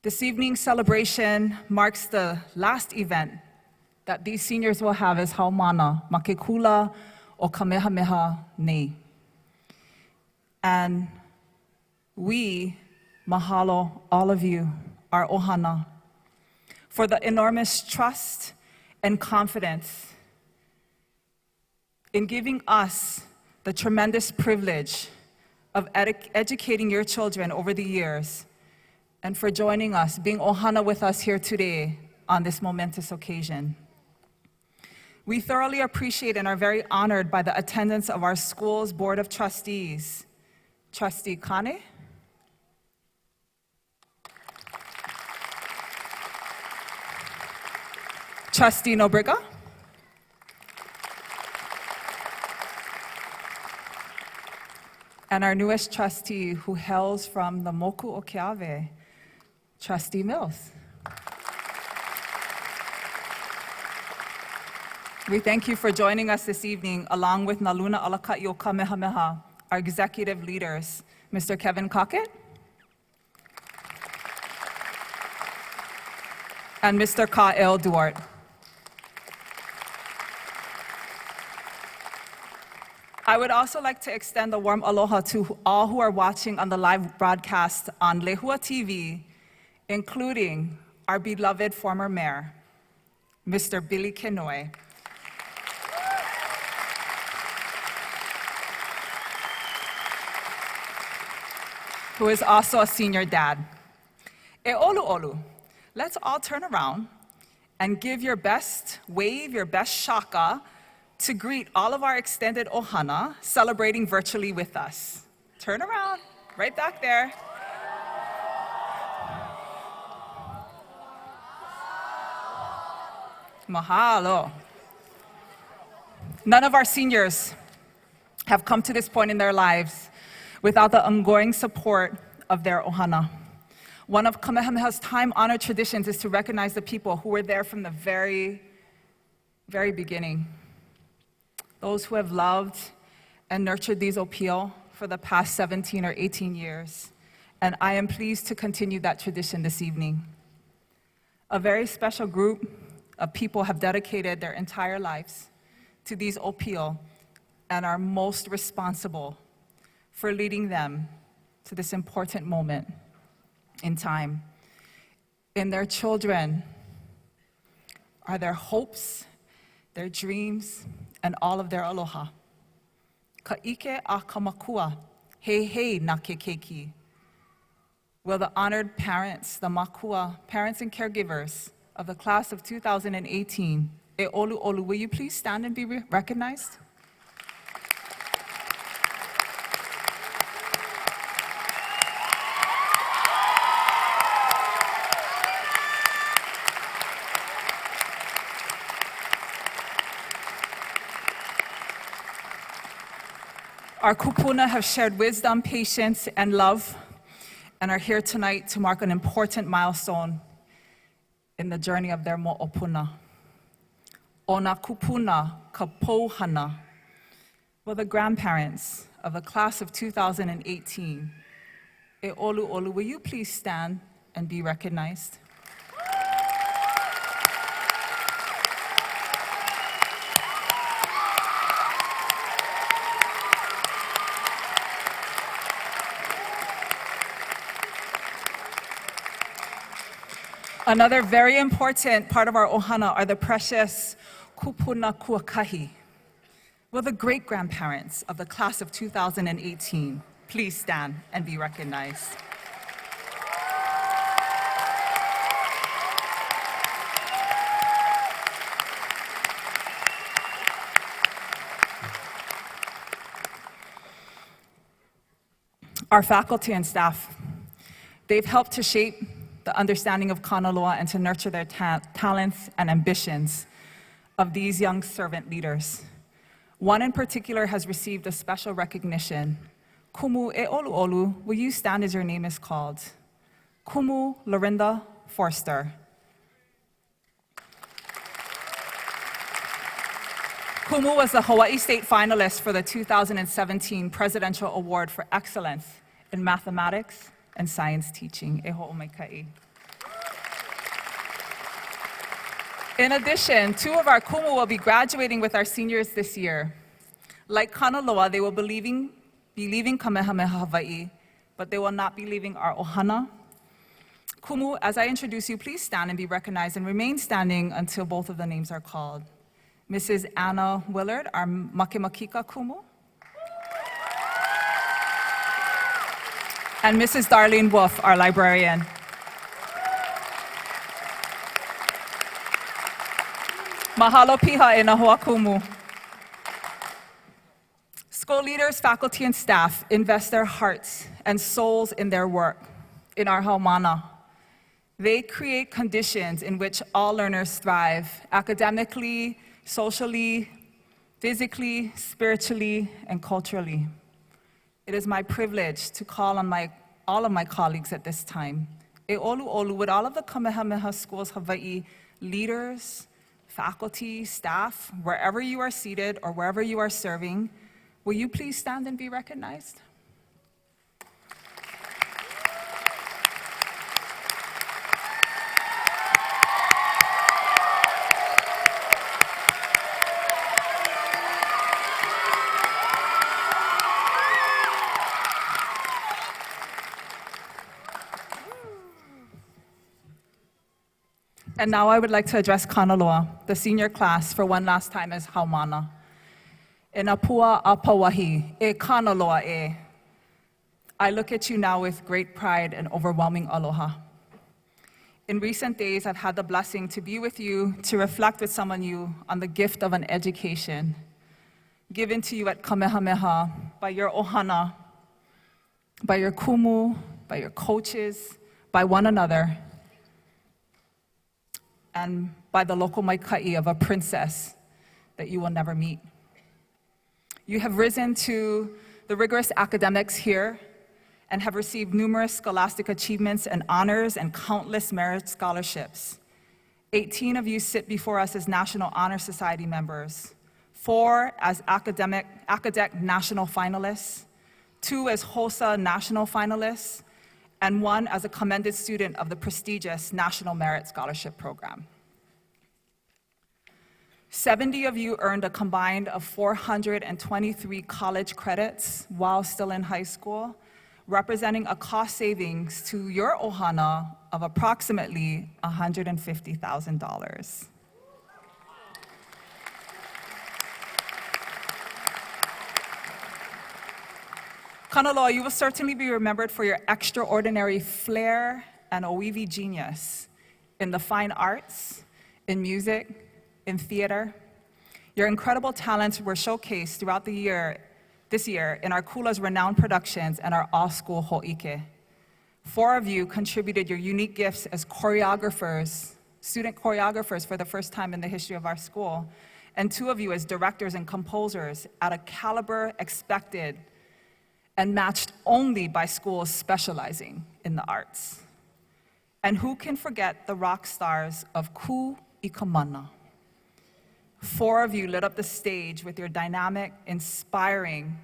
Speaker 7: This evening's celebration marks the last event that these seniors will have as haumana, makekula o Kamehameha nei. And we mahalo all of you, our ohana, for the enormous trust and confidence in giving us the tremendous privilege of educating your children over the years, and for joining us, being ohana with us here today on this momentous occasion. We thoroughly appreciate and are very honored by the attendance of our school's Board of Trustees. Trustee Kane, Trustee Nobriga, and our newest trustee who hails from the Moku Okeawe, Trustee Mills. We thank you for joining us this evening, along with Naluna Alakaio Kamehameha, our executive leaders, Mr. Kevin Cockett and Mr. Ka'el Duarte. I would also like to extend a warm aloha to all who are watching on the live broadcast on Lehua TV, including our beloved former mayor, Mr. Billy Kinoe. Who is also a senior dad. E olu olu, let's all turn around and give your best wave, your best shaka to greet all of our extended ohana celebrating virtually with us. Turn around, right back there. Mahalo. None of our seniors have come to this point in their lives without the ongoing support of their ohana. One of Kamehameha's time-honored traditions is to recognize the people who were there from the very, very beginning. Those who have loved and nurtured these opio for the past 17 or 18 years. And I am pleased to continue that tradition this evening. A very special group of people have dedicated their entire lives to these opio and are most responsible for leading them to this important moment in time. In their children are their hopes, their dreams, and all of their aloha. Ka'ike a kamakua, hei hei na ke keiki. Will the honored parents, the makua, parents and caregivers of the class of 2018, e olu olu, will you please stand and be recognized? Our kupuna have shared wisdom, patience, and love, and are here tonight to mark an important milestone in the journey of their mo'opuna. Ona kupuna ka pouhana. Will the grandparents of the class of 2018, e olu olu, will you please stand and be recognized? Another very important part of our ohana are the precious kupuna kuakahi. Will the great-grandparents of the class of 2018 please stand and be recognized? Our faculty and staff, they've helped to shape the understanding of Kanaloa and to nurture their talents and ambitions of these young servant leaders. One in particular has received a special recognition. Kumu e olu olu, will you stand as your name is called? Kumu Lorinda Forster. Kumu was the Hawaii State finalist for the 2017 Presidential Award for Excellence in Mathematics and Science Teaching. E ho'omaikai. In addition, 2 of our kumu will be graduating with our seniors this year. Like Kanaloa, they will be leaving Kamehameha Hawaii, but they will not be leaving our ohana. Kumu, as I introduce you, please stand and be recognized and remain standing until both of the names are called. Mrs. Anna Willard, our Makemakika kumu. And Mrs. Darlene Wolf, our librarian. Mahalo piha e na hoa kumu. School leaders, faculty, and staff invest their hearts and souls in their work, in our haumana. They create conditions in which all learners thrive, academically, socially, physically, spiritually, and culturally. It is my privilege to call on all of my colleagues at this time. E olu olu, with all of the Kamehameha Schools Hawaii leaders, faculty, staff, wherever you are seated or wherever you are serving, will you please stand and be recognized? And now I would like to address Kanaloa, the senior class, for one last time as haumana. E na pua a pawahi, e Kanaloa e. I look at you now with great pride and overwhelming aloha. In recent days, I've had the blessing to be with you, to reflect with some of you on the gift of an education given to you at Kamehameha by your ohana, by your kumu, by your coaches, by one another, and by the local maikai of a princess that you will never meet. You have risen to the rigorous academics here and have received numerous scholastic achievements and honors and countless merit scholarships. 18 of you sit before us as National Honor Society members, 4 as academic national finalists, 2 as HOSA national finalists, and 1 as a commended student of the prestigious National Merit Scholarship Program. 70 of you earned a combined of 423 college credits while still in high school, representing a cost savings to your ohana of approximately $150,000. Kanaloa, you will certainly be remembered for your extraordinary flair and oiwi genius in the fine arts, in music, in theater. Your incredible talents were showcased throughout this year in our Kula's renowned productions and our all-school ho'ike. 4 of you contributed your unique gifts as choreographers, student choreographers for the first time in the history of our school, and 2 of you as directors and composers at a caliber expected and matched only by schools specializing in the arts. And who can forget the rock stars of Ku Ikamana? 4 of you lit up the stage with your dynamic, inspiring,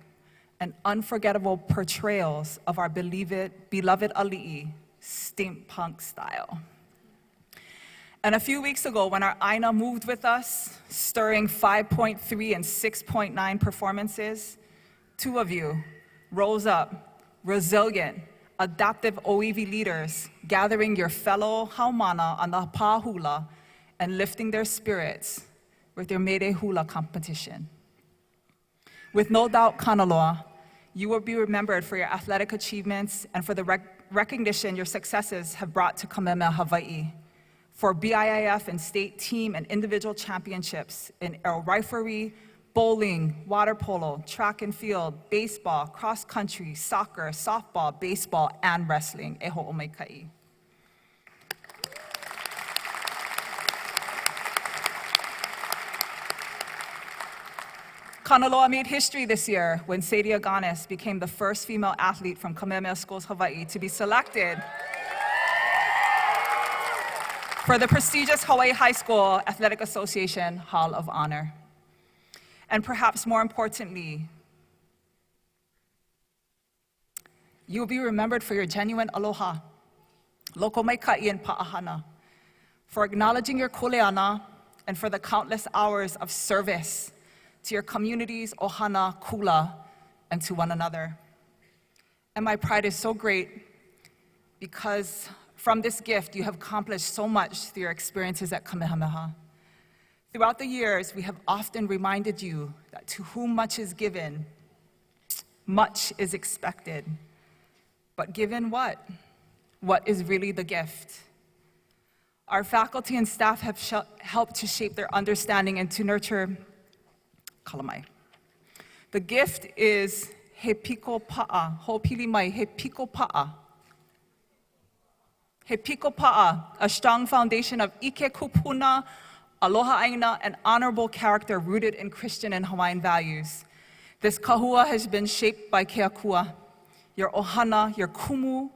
Speaker 7: and unforgettable portrayals of our beloved ali'i, steampunk style. And a few weeks ago, when our Aina moved with us, stirring 5.3 and 6.9 performances, 2 of you rose up, resilient, adaptive oiwi leaders, gathering your fellow haumana on the pahula and lifting their spirits with your Mede Hula competition. With no doubt, Kanaloa, you will be remembered for your athletic achievements and for the recognition your successes have brought to Kamehameha Hawaii, for BIIF and state team and individual championships in air riflery, bowling, water polo, track and field, baseball, cross country, soccer, softball, baseball, and wrestling. E ho'omaikai. Kanaloa made history this year when Sadie Aganis became the first female athlete from Kamehameha Schools Hawaii to be selected for the prestigious Hawaii High School Athletic Association Hall of Honor. And perhaps more importantly, you will be remembered for your genuine aloha, loko maikai and pa'ahana, for acknowledging your kuleana and for the countless hours of service to your communities, ohana, kula, and to one another. And my pride is so great because from this gift, you have accomplished so much through your experiences at Kamehameha. Throughout the years, we have often reminded you that to whom much is given, much is expected. But given what? What is really the gift? Our faculty and staff have helped to shape their understanding and to nurture kalamai. The gift is he piko pa'a, ho pili mai, he piko pa'a. He piko pa'a, a strong foundation of ike kupuna, aloha aina, and honorable character rooted in Christian and Hawaiian values. This kahua has been shaped by Keakua, your ohana, your kumu,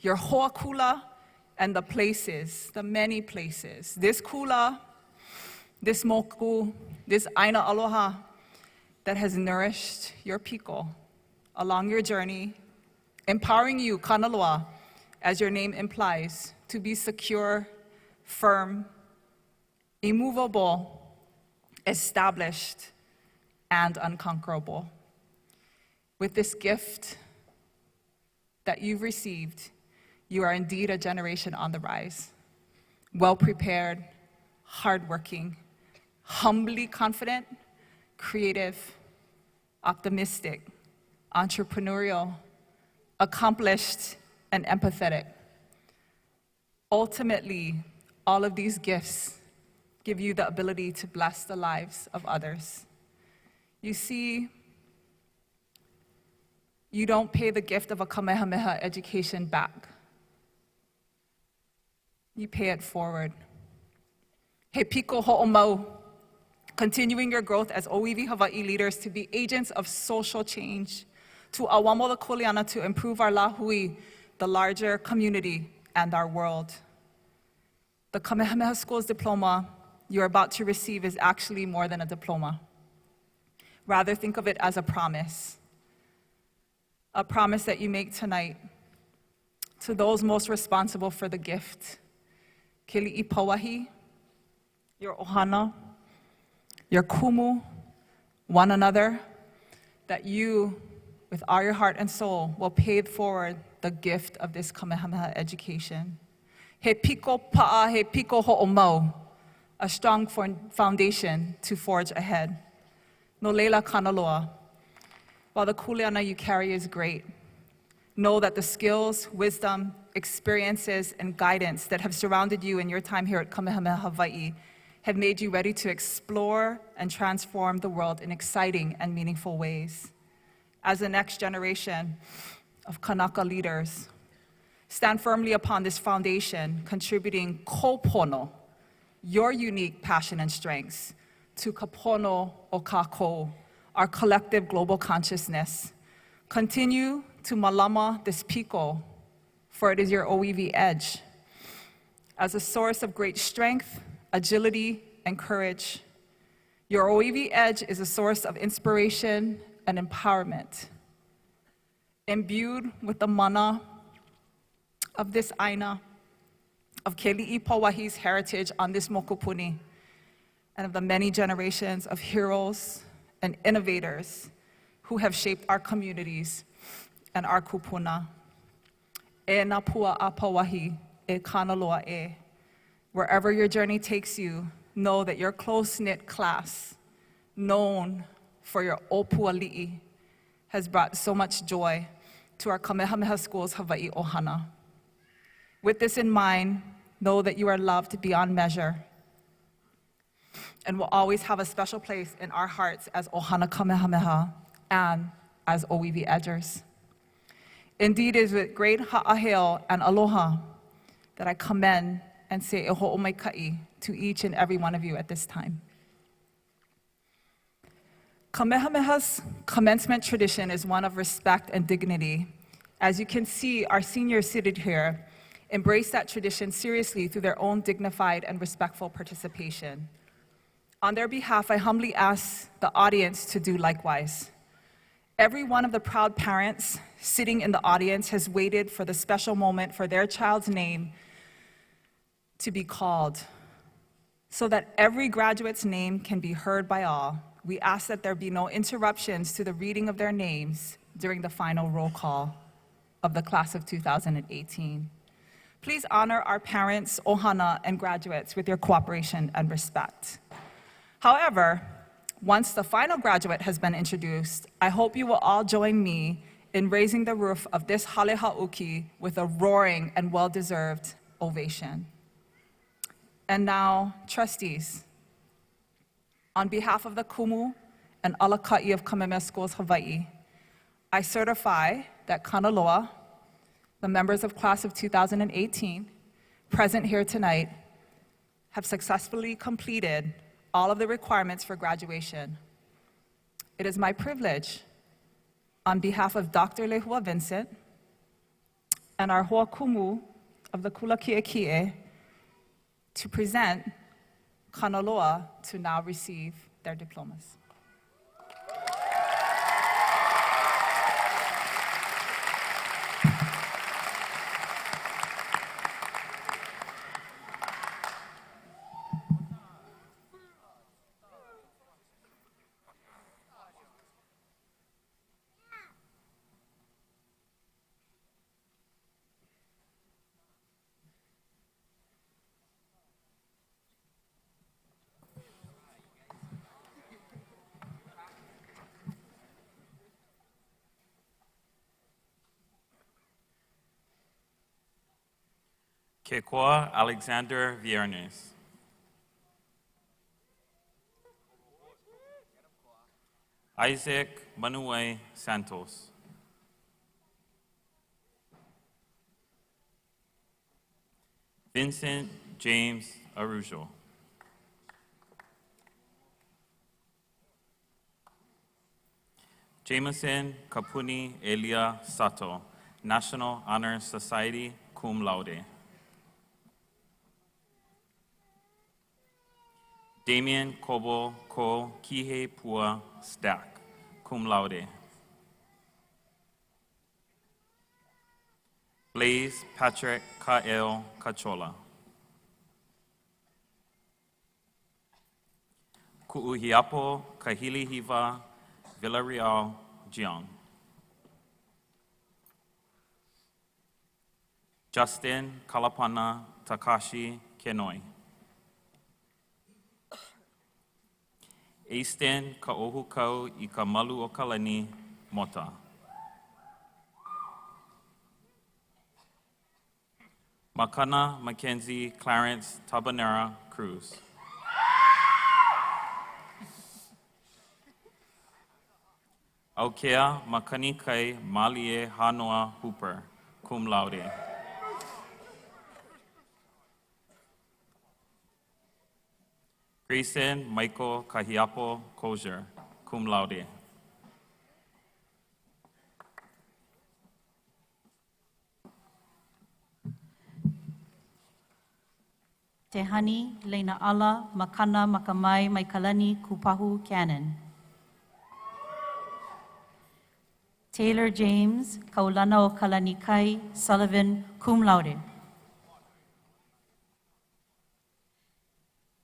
Speaker 7: your hoa kula, and the places, the many places. This kula, this moku, this aina aloha that has nourished your piko along your journey, empowering you, kanaloa, as your name implies, to be secure, firm, immovable, established, and unconquerable. With this gift that you've received, you are indeed a generation on the rise, well-prepared, hardworking, humbly confident, creative, optimistic, entrepreneurial, accomplished, and empathetic. Ultimately, all of these gifts give you the ability to bless the lives of others. You see, you don't pay the gift of a Kamehameha education back. You pay it forward. He piko ho'omau, continuing your growth as Oiwi Hawaii leaders to be agents of social change, to awamo the kuleana to improve our lahui, the larger community, and our world. The Kamehameha School's diploma you're about to receive is actually more than a diploma. Rather, think of it as a promise that you make tonight to those most responsible for the gift. Kili'i Pawahi, your ohana, your kumu, one another, that you, with all your heart and soul, will pay forward the gift of this Kamehameha education. He piko pa'a, he piko ho'omau, a strong foundation to forge ahead. No leila kanaloa. While the kuleana you carry is great, know that the skills, wisdom, experiences, and guidance that have surrounded you in your time here at Kamehameha Hawaii have made you ready to explore and transform the world in exciting and meaningful ways. As the next generation of Kanaka leaders, stand firmly upon this foundation, contributing kopono, your unique passion and strengths, to kapono o kako, our collective global consciousness. Continue to malama this piko, for it is your Oiwi edge, as a source of great strength, agility, and courage. Your Oiwi edge is a source of inspiration and empowerment. Imbued with the mana of this aina, of Keli'i Pawahi's heritage on this mokupuni, and of the many generations of heroes and innovators who have shaped our communities and our kupuna. E napua a Pawahi, e kanaloa e. Wherever your journey takes you, know that your close-knit class, known for your opuali'i, has brought so much joy to our Kamehameha School's Hawaii ohana. With this in mind, know that you are loved beyond measure and will always have a special place in our hearts as Ohana Kamehameha and as Oiwi Edgers. Indeed, it is with great ha'aheo and aloha that I commend and say e ho'omaikai to each and every one of you at this time. Kamehameha's commencement tradition is one of respect and dignity. As you can see, our seniors seated here embrace that tradition seriously through their own dignified and respectful participation. On their behalf, I humbly ask the audience to do likewise. Every one of the proud parents sitting in the audience has waited for the special moment for their child's name to be called. So that every graduate's name can be heard by all, we ask that there be no interruptions to the reading of their names during the final roll call of the class of 2018. Please honor our parents, ohana, and graduates with your cooperation and respect. However, once the final graduate has been introduced, I hope you will all join me in raising the roof of this hale hauki with a roaring and well-deserved ovation. And now, trustees. On behalf of the Kumu and Alaka'i of Kamehameha Schools, Hawaii, I certify that Kanaloa, the members of class of 2018, present here tonight, have successfully completed all of the requirements for graduation. It is my privilege, on behalf of Dr. Lehua Vincent and our Hoa Kumu of the Kula Ki'eki'e, to present Kanaloa to now receive their diplomas.
Speaker 8: Kekoa Alexander Viernes. Isaac Manuel Santos. Vincent James Arujo. Jameson Kapuni Elia Sato, National Honor Society, cum laude. Damien Kobo Ko Kihe Pua Stack, cum laude. Blaze Patrick Kael Kachola. Ku'uhiapo Kahilihiva Villarreal Jiang. Justin Kalapana Takashi Kenoi. Easton Ka'ohukau I Kamalu o Kalani Mota. Makana Mackenzie Clarence Tabanera Cruz. Aukea Makani Kai Malie Hanoa Hooper, cum laude. Grayson Michael Kahiapo Kozer, cum laude.
Speaker 9: Tehani Leina Ala Makana Makamai Maikalani Kupahu Cannon. Taylor James Kaulana o Kalanikai Sullivan, cum laude.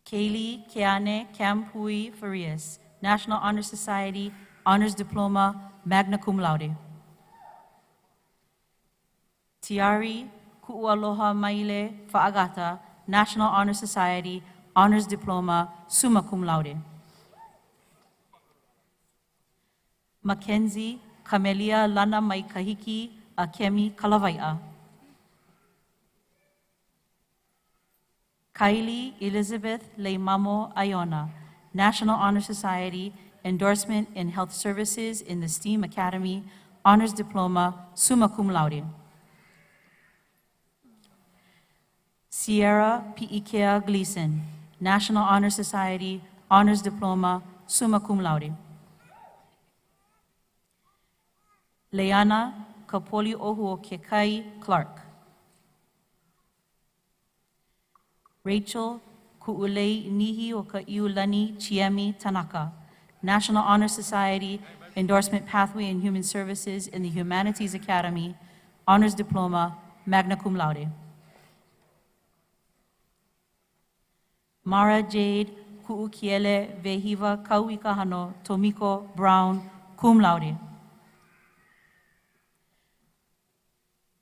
Speaker 9: Kaylee Keane Kampui Farias, National Honor Society, Honors Diploma, magna cum laude. Tiari Ku'ualoha Maile Fa'agata, National Honor Society, Honors Diploma, summa cum laude. Mackenzie Camelia Lana Maikahiki Akemi Kalavai'a. Kylie Elizabeth Leimamo Iona, National Honor Society, Endorsement in Health Services in the STEAM Academy, Honors Diploma, summa cum laude. Sierra Pi'ikea Gleason, National Honor Society, Honors Diploma, summa cum laude. Leana Kapoli Ohuo Kekai Clark. Rachel Ku'ulei Nihi o Ka'iulani Chiemi Tanaka, National Honor Society, Endorsement Pathway in Human Services in the Humanities Academy, Honors Diploma, magna cum laude. Mara Jade Ku'ukiele Vehiva Kauikahano Tomiko Brown, cum laude.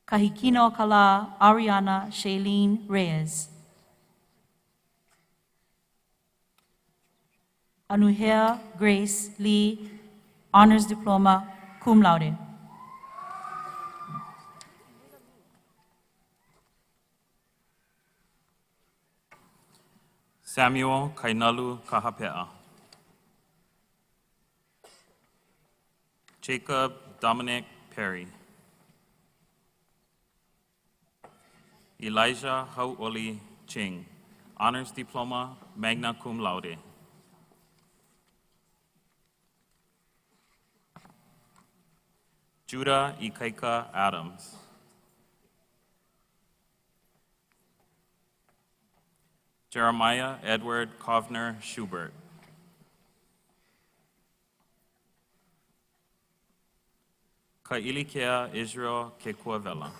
Speaker 9: Kahikino Kala Ariana Shailene Reyes. Anuhea Grace Lee, Honors Diploma, cum laude.
Speaker 8: Samuel Kainalu Kahapea. Jacob Dominic Perry. Elijah Hau'oli Ching, Honors Diploma, Magna Cum Laude. Judah Ikaika Adams. Jeremiah Edward Kovner Schubert. Kailikea Israel Kekuavela.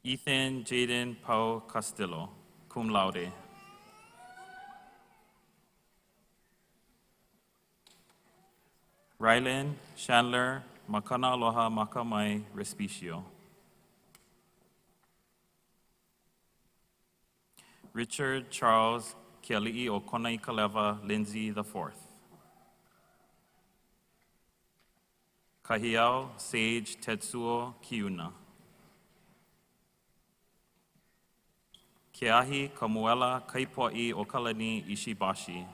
Speaker 8: Ethan Jaden Pau Castillo, cum laude. Rylan Chandler Makana Aloha Makamai Respicio. Richard Charles Kiali'i Okonai Kaleva Lindsay IV. Kahiao Sage Tetsuo Kiuna. Keahi Kamuela Kaipo'i Okalani Ishibashi.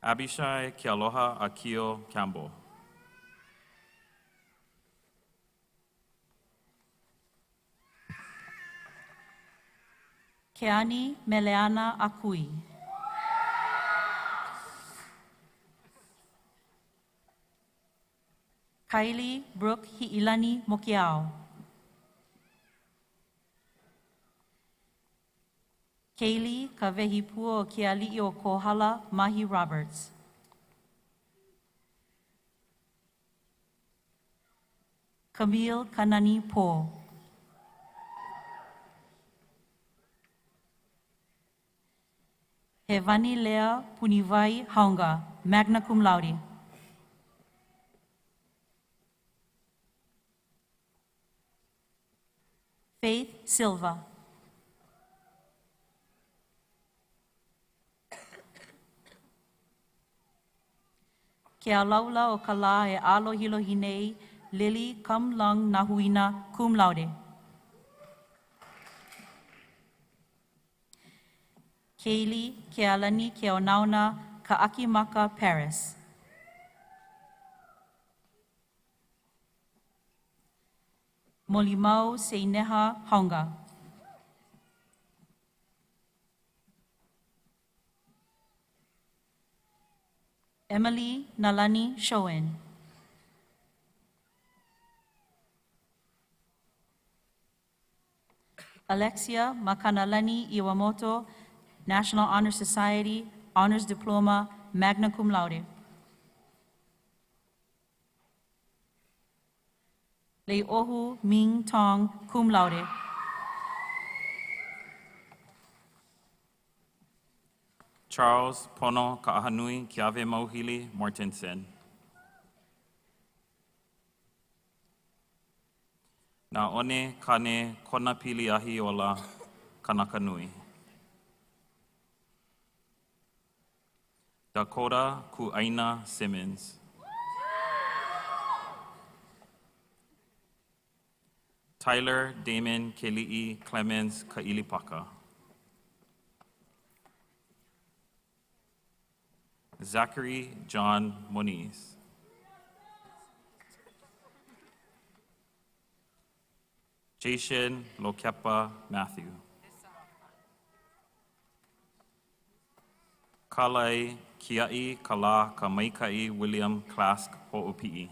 Speaker 8: Abishai Kialoha Akio Campbell.
Speaker 9: Keani Meleana Akui. Kylie Brooke Hi'ilani Mokiao. Kaylee Kavehipua o Keali'i o Kohala Mahi Roberts. Camille Kanani Po. Hevani Lea Punivai Haunga, magna cum laude. Faith Silva. Ke alaula o kala e alohilo hinei, Lily Cum Lung Nahuina, cum laude. Kaylee Kealani Keonauna Kaakimaka Paris. Molimau Seineha Honga. Emily Nalani Shoen. Alexia Makanalani Iwamoto, National Honor Society, Honors Diploma, magna cum laude. Leohu Ming Tong, cum laude.
Speaker 8: Charles Pono Ka'ahanui Kiave Mauhili Mortensen. Na one kane konapili ahi ola Kanakanui. Dakota Ku'aina Simmons. Tyler Damon Keli'i Clemens Ka'ilipaka. Zachary John Moniz. Jason Lokepa Matthew. Kalai Kiai Kala Kamaikai William Clask Ho'opi'i.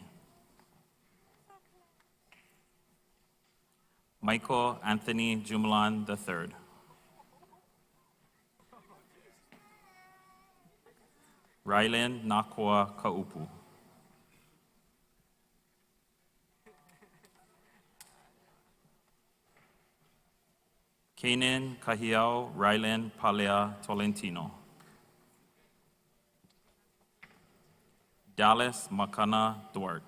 Speaker 8: Michael Anthony Jumlan III. Rylan Nakua Kaupu. Kanan Kahiao Rylan Palea Tolentino. Dallas Makana Duarte.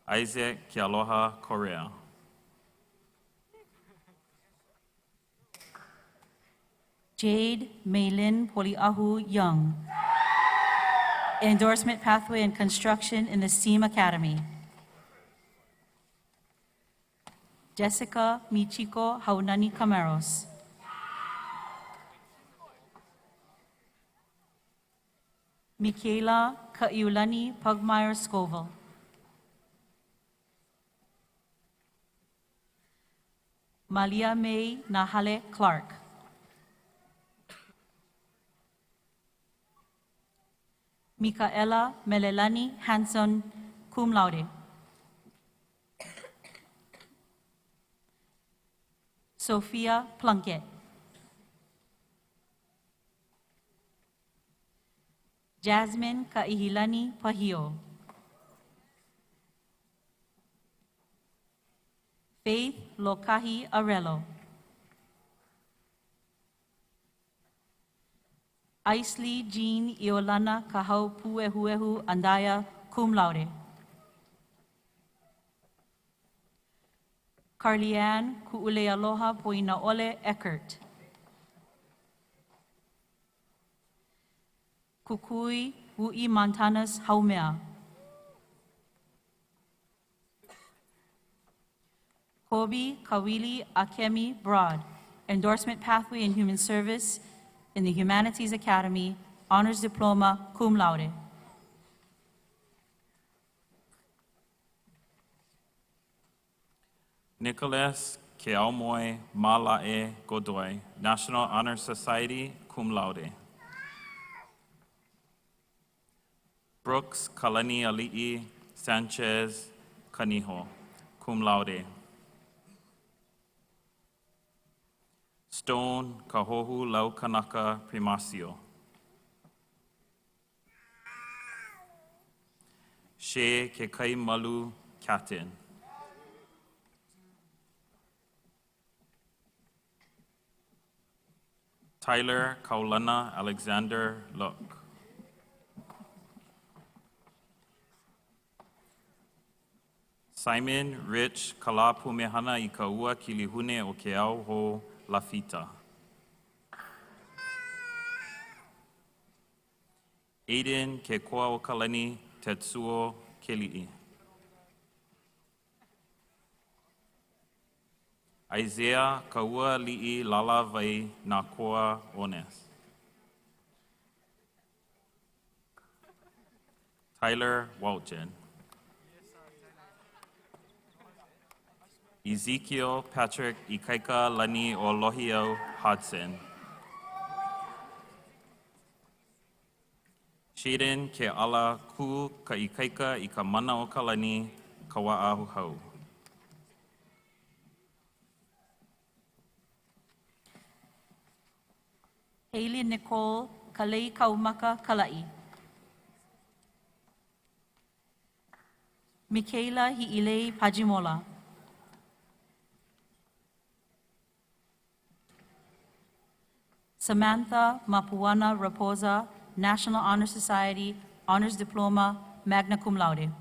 Speaker 8: Isaac Kialoha Correa.
Speaker 9: Jade Maylin Poliahu Young. Endorsement Pathway in Construction in the STEAM Academy. Jessica Michiko Haunani Camaros. Michaela Kaiulani Pugmire Scoville. Malia May Nahale Clark. Mikaela Melelani Hanson, cum laude. Sophia Plunkett. Jasmine Kaihilani Pahio. Faith Lokahi Arello. Aisley Jean Iolana Kahau Puehuehu Andaya, cum laude. Carlianne Kuulealoha Poinaole Eckert. Kukui Wui Montanas Haumea. Kobe Kawili Akemi Broad, Endorsement Pathway in Human Service in the Humanities Academy, Honors Diploma, cum laude.
Speaker 8: Nicholas Keaomoe Malae Godoy, National Honor Society, cum laude. Brooks Kalani Ali'i Sanchez Canijo, cum laude. Stone Kahohu Laukanaka Primacio. She Kekai Malu Katin. Tyler Kaulana Alexander Look. Simon Rich Kalapumehana I Kaua Kilihune o Keau Ho Lafita. Aiden Kekoa o Kalani Tetsuo Keli'i. Isaiah Kaua Li'i Lala Vai Nakoa Ones. Tyler Walton. Ezekiel Patrick Ikaika Lani o Lohio Hodson. Shaden Ke Ala Ku Ka Ikaika I Ka Mana o Kalani Kawa'ahu Hau.
Speaker 9: Haley Nicole Kalei Kaumaka Kalai. Michaela Hi'ilei Pajimola. Samantha Mapuana Raposa, National Honor Society, Honors Diploma, magna cum laude.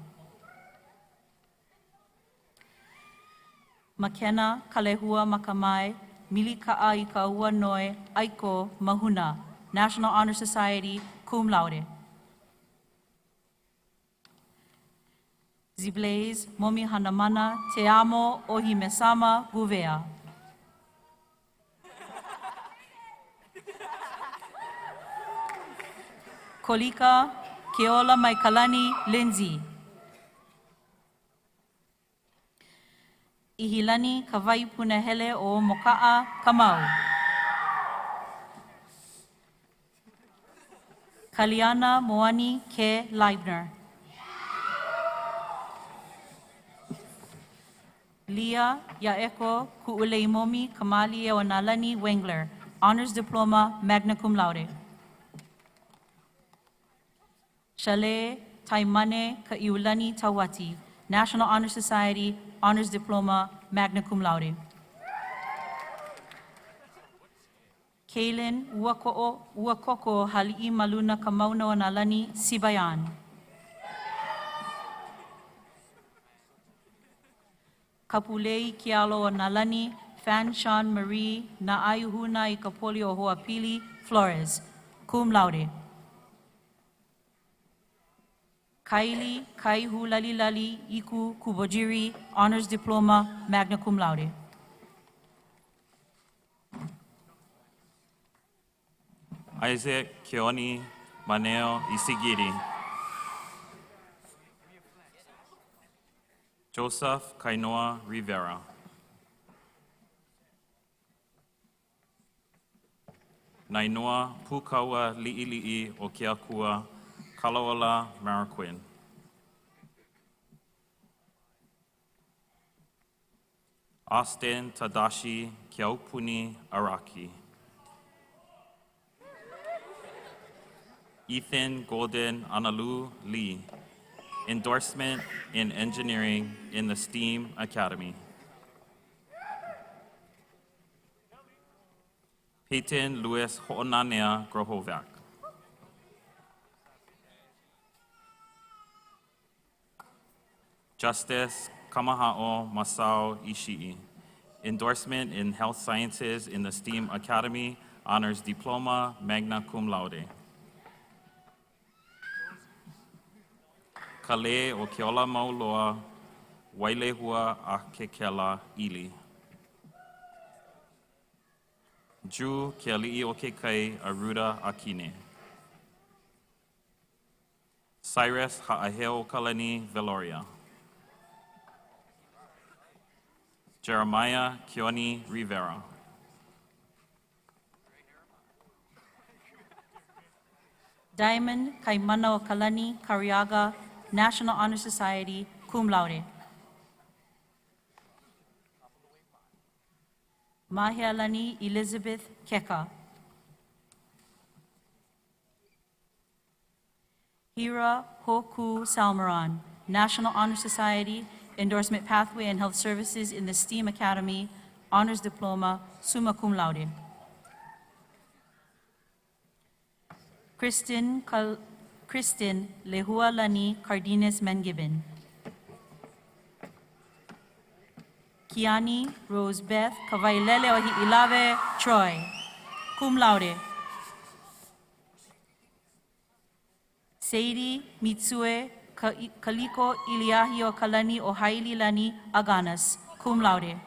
Speaker 9: Makena Kalehua Makamai, Milika'a I Kaua Noi, Aiko Mahuna, National Honor Society, cum laude. Ziblaze Momi Hanamana, Te Amo Ohimesama Guvea. Kolika Keola Maikalani Lindsay. Ihilani Kawai Punahele o Moka'a Kamau. Kaliana Moani Ke Leibner. Leah Yaeko Ku'uleimomi Kamali Ewanalani Wengler, Honors Diploma, magna cum laude. Shale Taimane Kaiulani Tawati, National Honor Society, Honors Diploma, magna cum laude. Kaylin Uakoko Hali'i Maluna Kamauna Wanalani Sibayan. Kapulei Kialo Wanalani Fanshawn Marie Naayuhuna Ikapolio Hoapili Flores, cum laude. Kylie Kaihulalilali Iku Kubojiri, Honors Diploma, magna cum laude.
Speaker 8: Isaac Keoni Maneo Isigiri. Joseph Kainoa Rivera. Nainoa Pukawa Li'ili'i o Keakua, Kalaola Maraquin. Austin Tadashi Kiaupuni Araki. Ethan Golden Analu Lee. Endorsement in Engineering in the STEAM Academy. Peyton Louis Ho'onanea Grohovac. Justice Kamaha'o Masao Ishii. Endorsement in Health Sciences in the STEAM Academy, Honors Diploma, magna cum laude. Kale o Keola Mauloa, Wailehua a Kekela Ili. Drew Keali'i o Kekai Aruda Akine. Cyrus Ha'aheo Kalani Veloria. Jeremiah Keoni Rivera.
Speaker 9: Diamond Kaimana o Kalani Kariaga, National Honor Society, cum laude. Mahialani Elizabeth Keka. Hira Hoku Salmaran, National Honor Society, Endorsement Pathway and Health Services in the STEAM Academy, Honors Diploma, summa cum laude. Kristen Lehualani Cardenas Mengibin. Kiani Rosebeth Kavailele Ohi'ilave Troy, cum laude. Sadie Mitsue Kaliko Iliahio Kalani o Haili Lani Aganas, cum laude.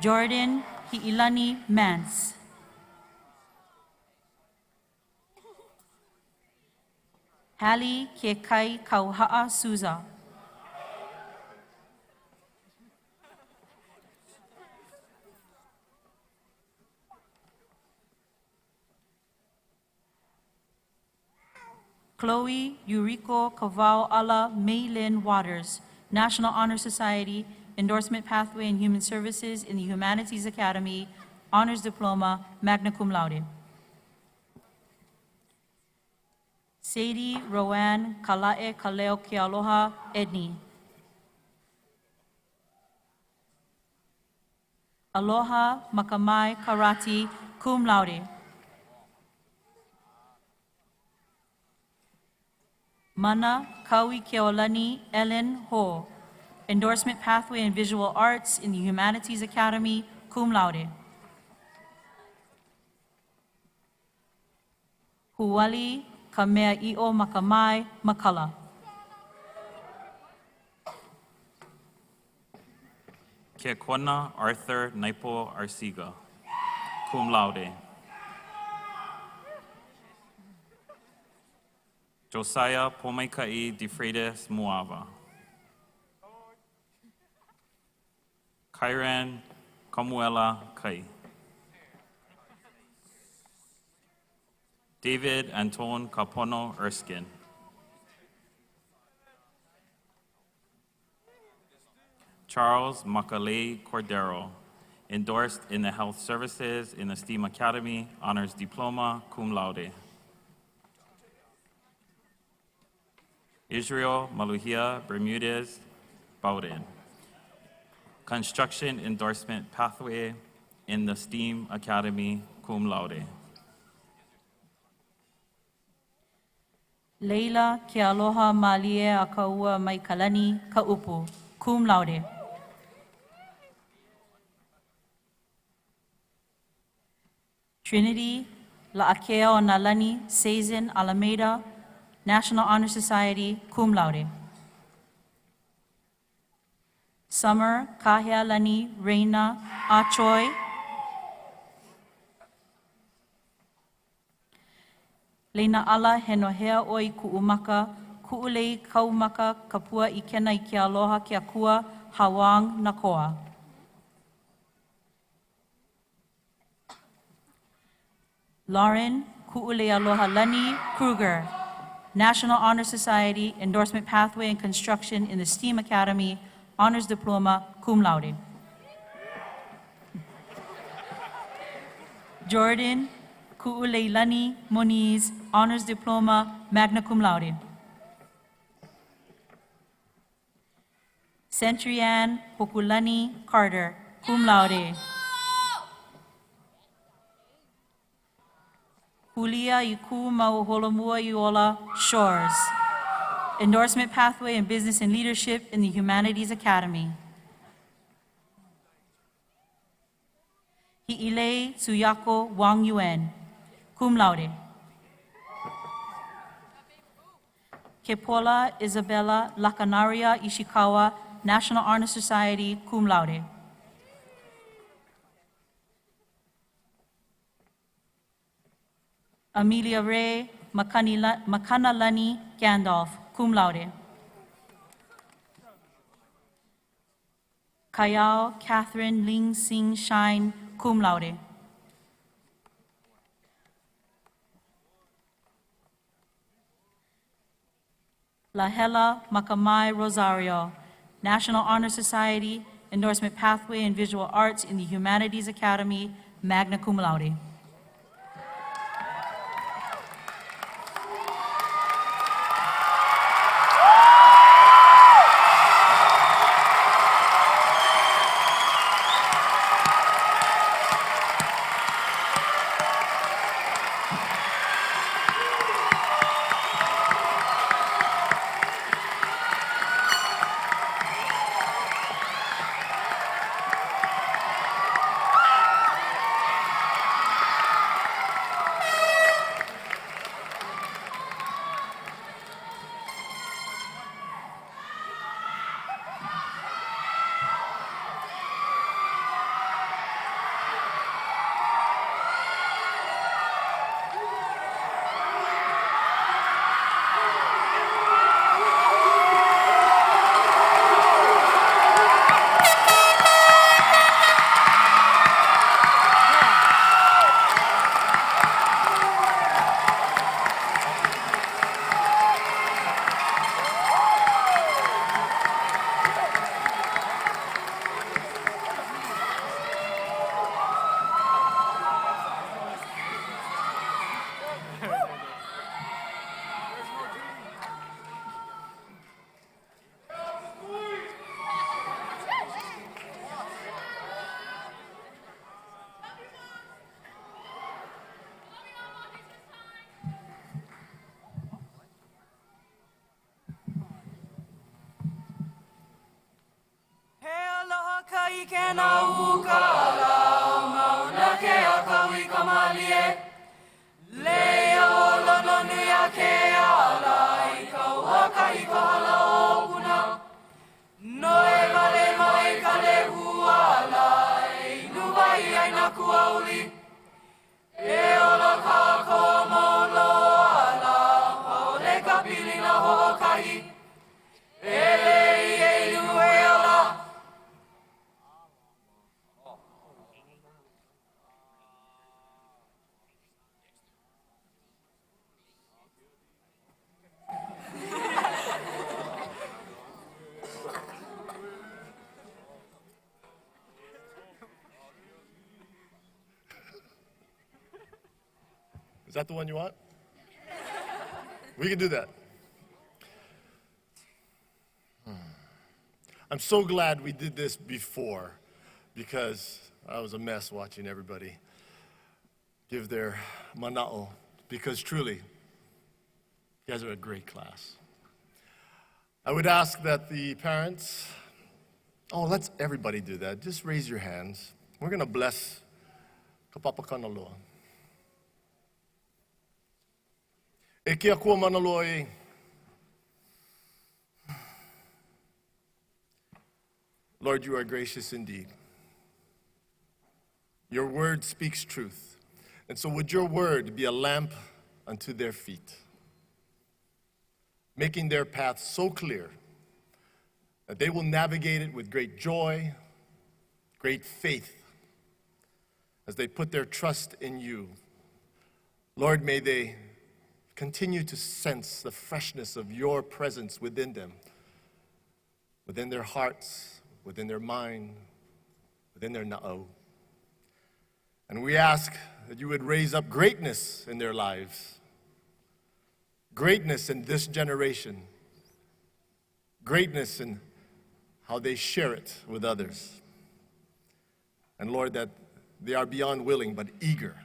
Speaker 9: Jordan Hiilani Mance. Hallie Kekai Kauha'a Souza. Chloe Yuriko Kavao Ala Maylin Waters, National Honor Society, Endorsement Pathway in Human Services in the Humanities Academy, Honors Diploma, magna cum laude. Sadie Rowan Kalae Kaleo Kealoha Edni. Aloha Makamai Karati, cum laude. Mana Kawi Keolani Ellen Ho, Endorsement Pathway in Visual Arts in the Humanities Academy, cum laude. Huali Kamea'io Makamai Makala.
Speaker 8: Kekona Arthur Naipo Arsiga, cum laude. Josiah Pomaikai de Freitas Muava. Kyran Kamuela Kai. David Anton Kapono Erskine. Charles Makalei Cordero, endorsed in the Health Services in the STEAM Academy, Honors Diploma, cum laude. Israel Maluhia Bermudez Bowden, Construction Endorsement Pathway in the STEAM Academy, cum laude.
Speaker 9: Leila ke aloha malie a ka ua mai kalani ka upu, cum laude. Trinity La'akea o Nalani Sazin Alameda, National Honor Society, cum laude. Summer Kahealani Reina Achoy, Leina ala he nohea oi ku'umaka, ku'ulei kaumaka kapua I kena I ke aloha ke akua, hawang na koa. Lauren Ku'ulei Aloha Lani Kruger, National Honor Society, Endorsement Pathway and Construction in the STEAM Academy, Honors Diploma, cum laude. Jordan Ku'ulei Lani Moniz, Honors Diploma, magna cum laude. Centrianne Hokulani Carter, cum laude. Hulia Iku Mauholomua Iola Shores, Endorsement Pathway in Business and Leadership in the Humanities Academy. Hi'ilei Tsuyako Wang Yuen, cum laude. Kepola Isabella Lakanaria Ishikawa, National Honor Society, cum laude. Amelia Ray Makanalani Gandalf, cum laude. Kayao Catherine Ling Sing Shine, cum laude. Lahela Makamai Rosario, National Honor Society, Endorsement Pathway in Visual Arts in the Humanities Academy, magna cum laude.
Speaker 6: Is that the one you want? We can do that. I'm so glad we did this before, because I was a mess watching everybody give their mana'o, because truly,
Speaker 10: You guys are a great class. I would ask that the parents, let's everybody do that. Just raise your hands. We're going to bless Kapapa Kanaloa. E kia kua manaloa e. Lord, you are gracious indeed. Your word speaks truth. And so would your word be a lamp unto their feet, making their path so clear that they will navigate it with great joy, great faith, as they put their trust in you. Lord, may they continue to sense the freshness of your presence within them, within their hearts, within their mind, within their na'au. And we ask that you would raise up greatness in their lives, greatness in this generation, greatness in how they share it with others. And Lord, that they are beyond willing but eager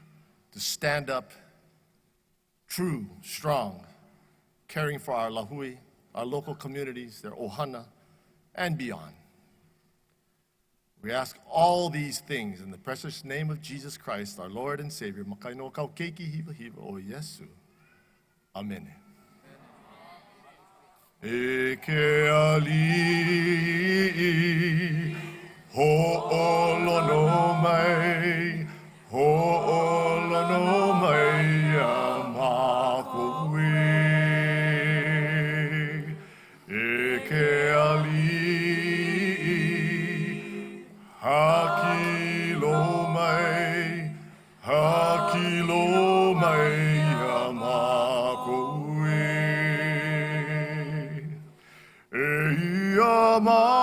Speaker 10: to stand up true, strong, caring for our lahui, our local communities, their ohana, and beyond. We ask all these things in the precious name of Jesus Christ, our Lord and Savior. Makaino kau keiki hiva hiva o Yesu. Amen. Eke ali ho'olo no mai, ho'olo no mai amakoe. Eke ali hakilo mai amakoe. E ama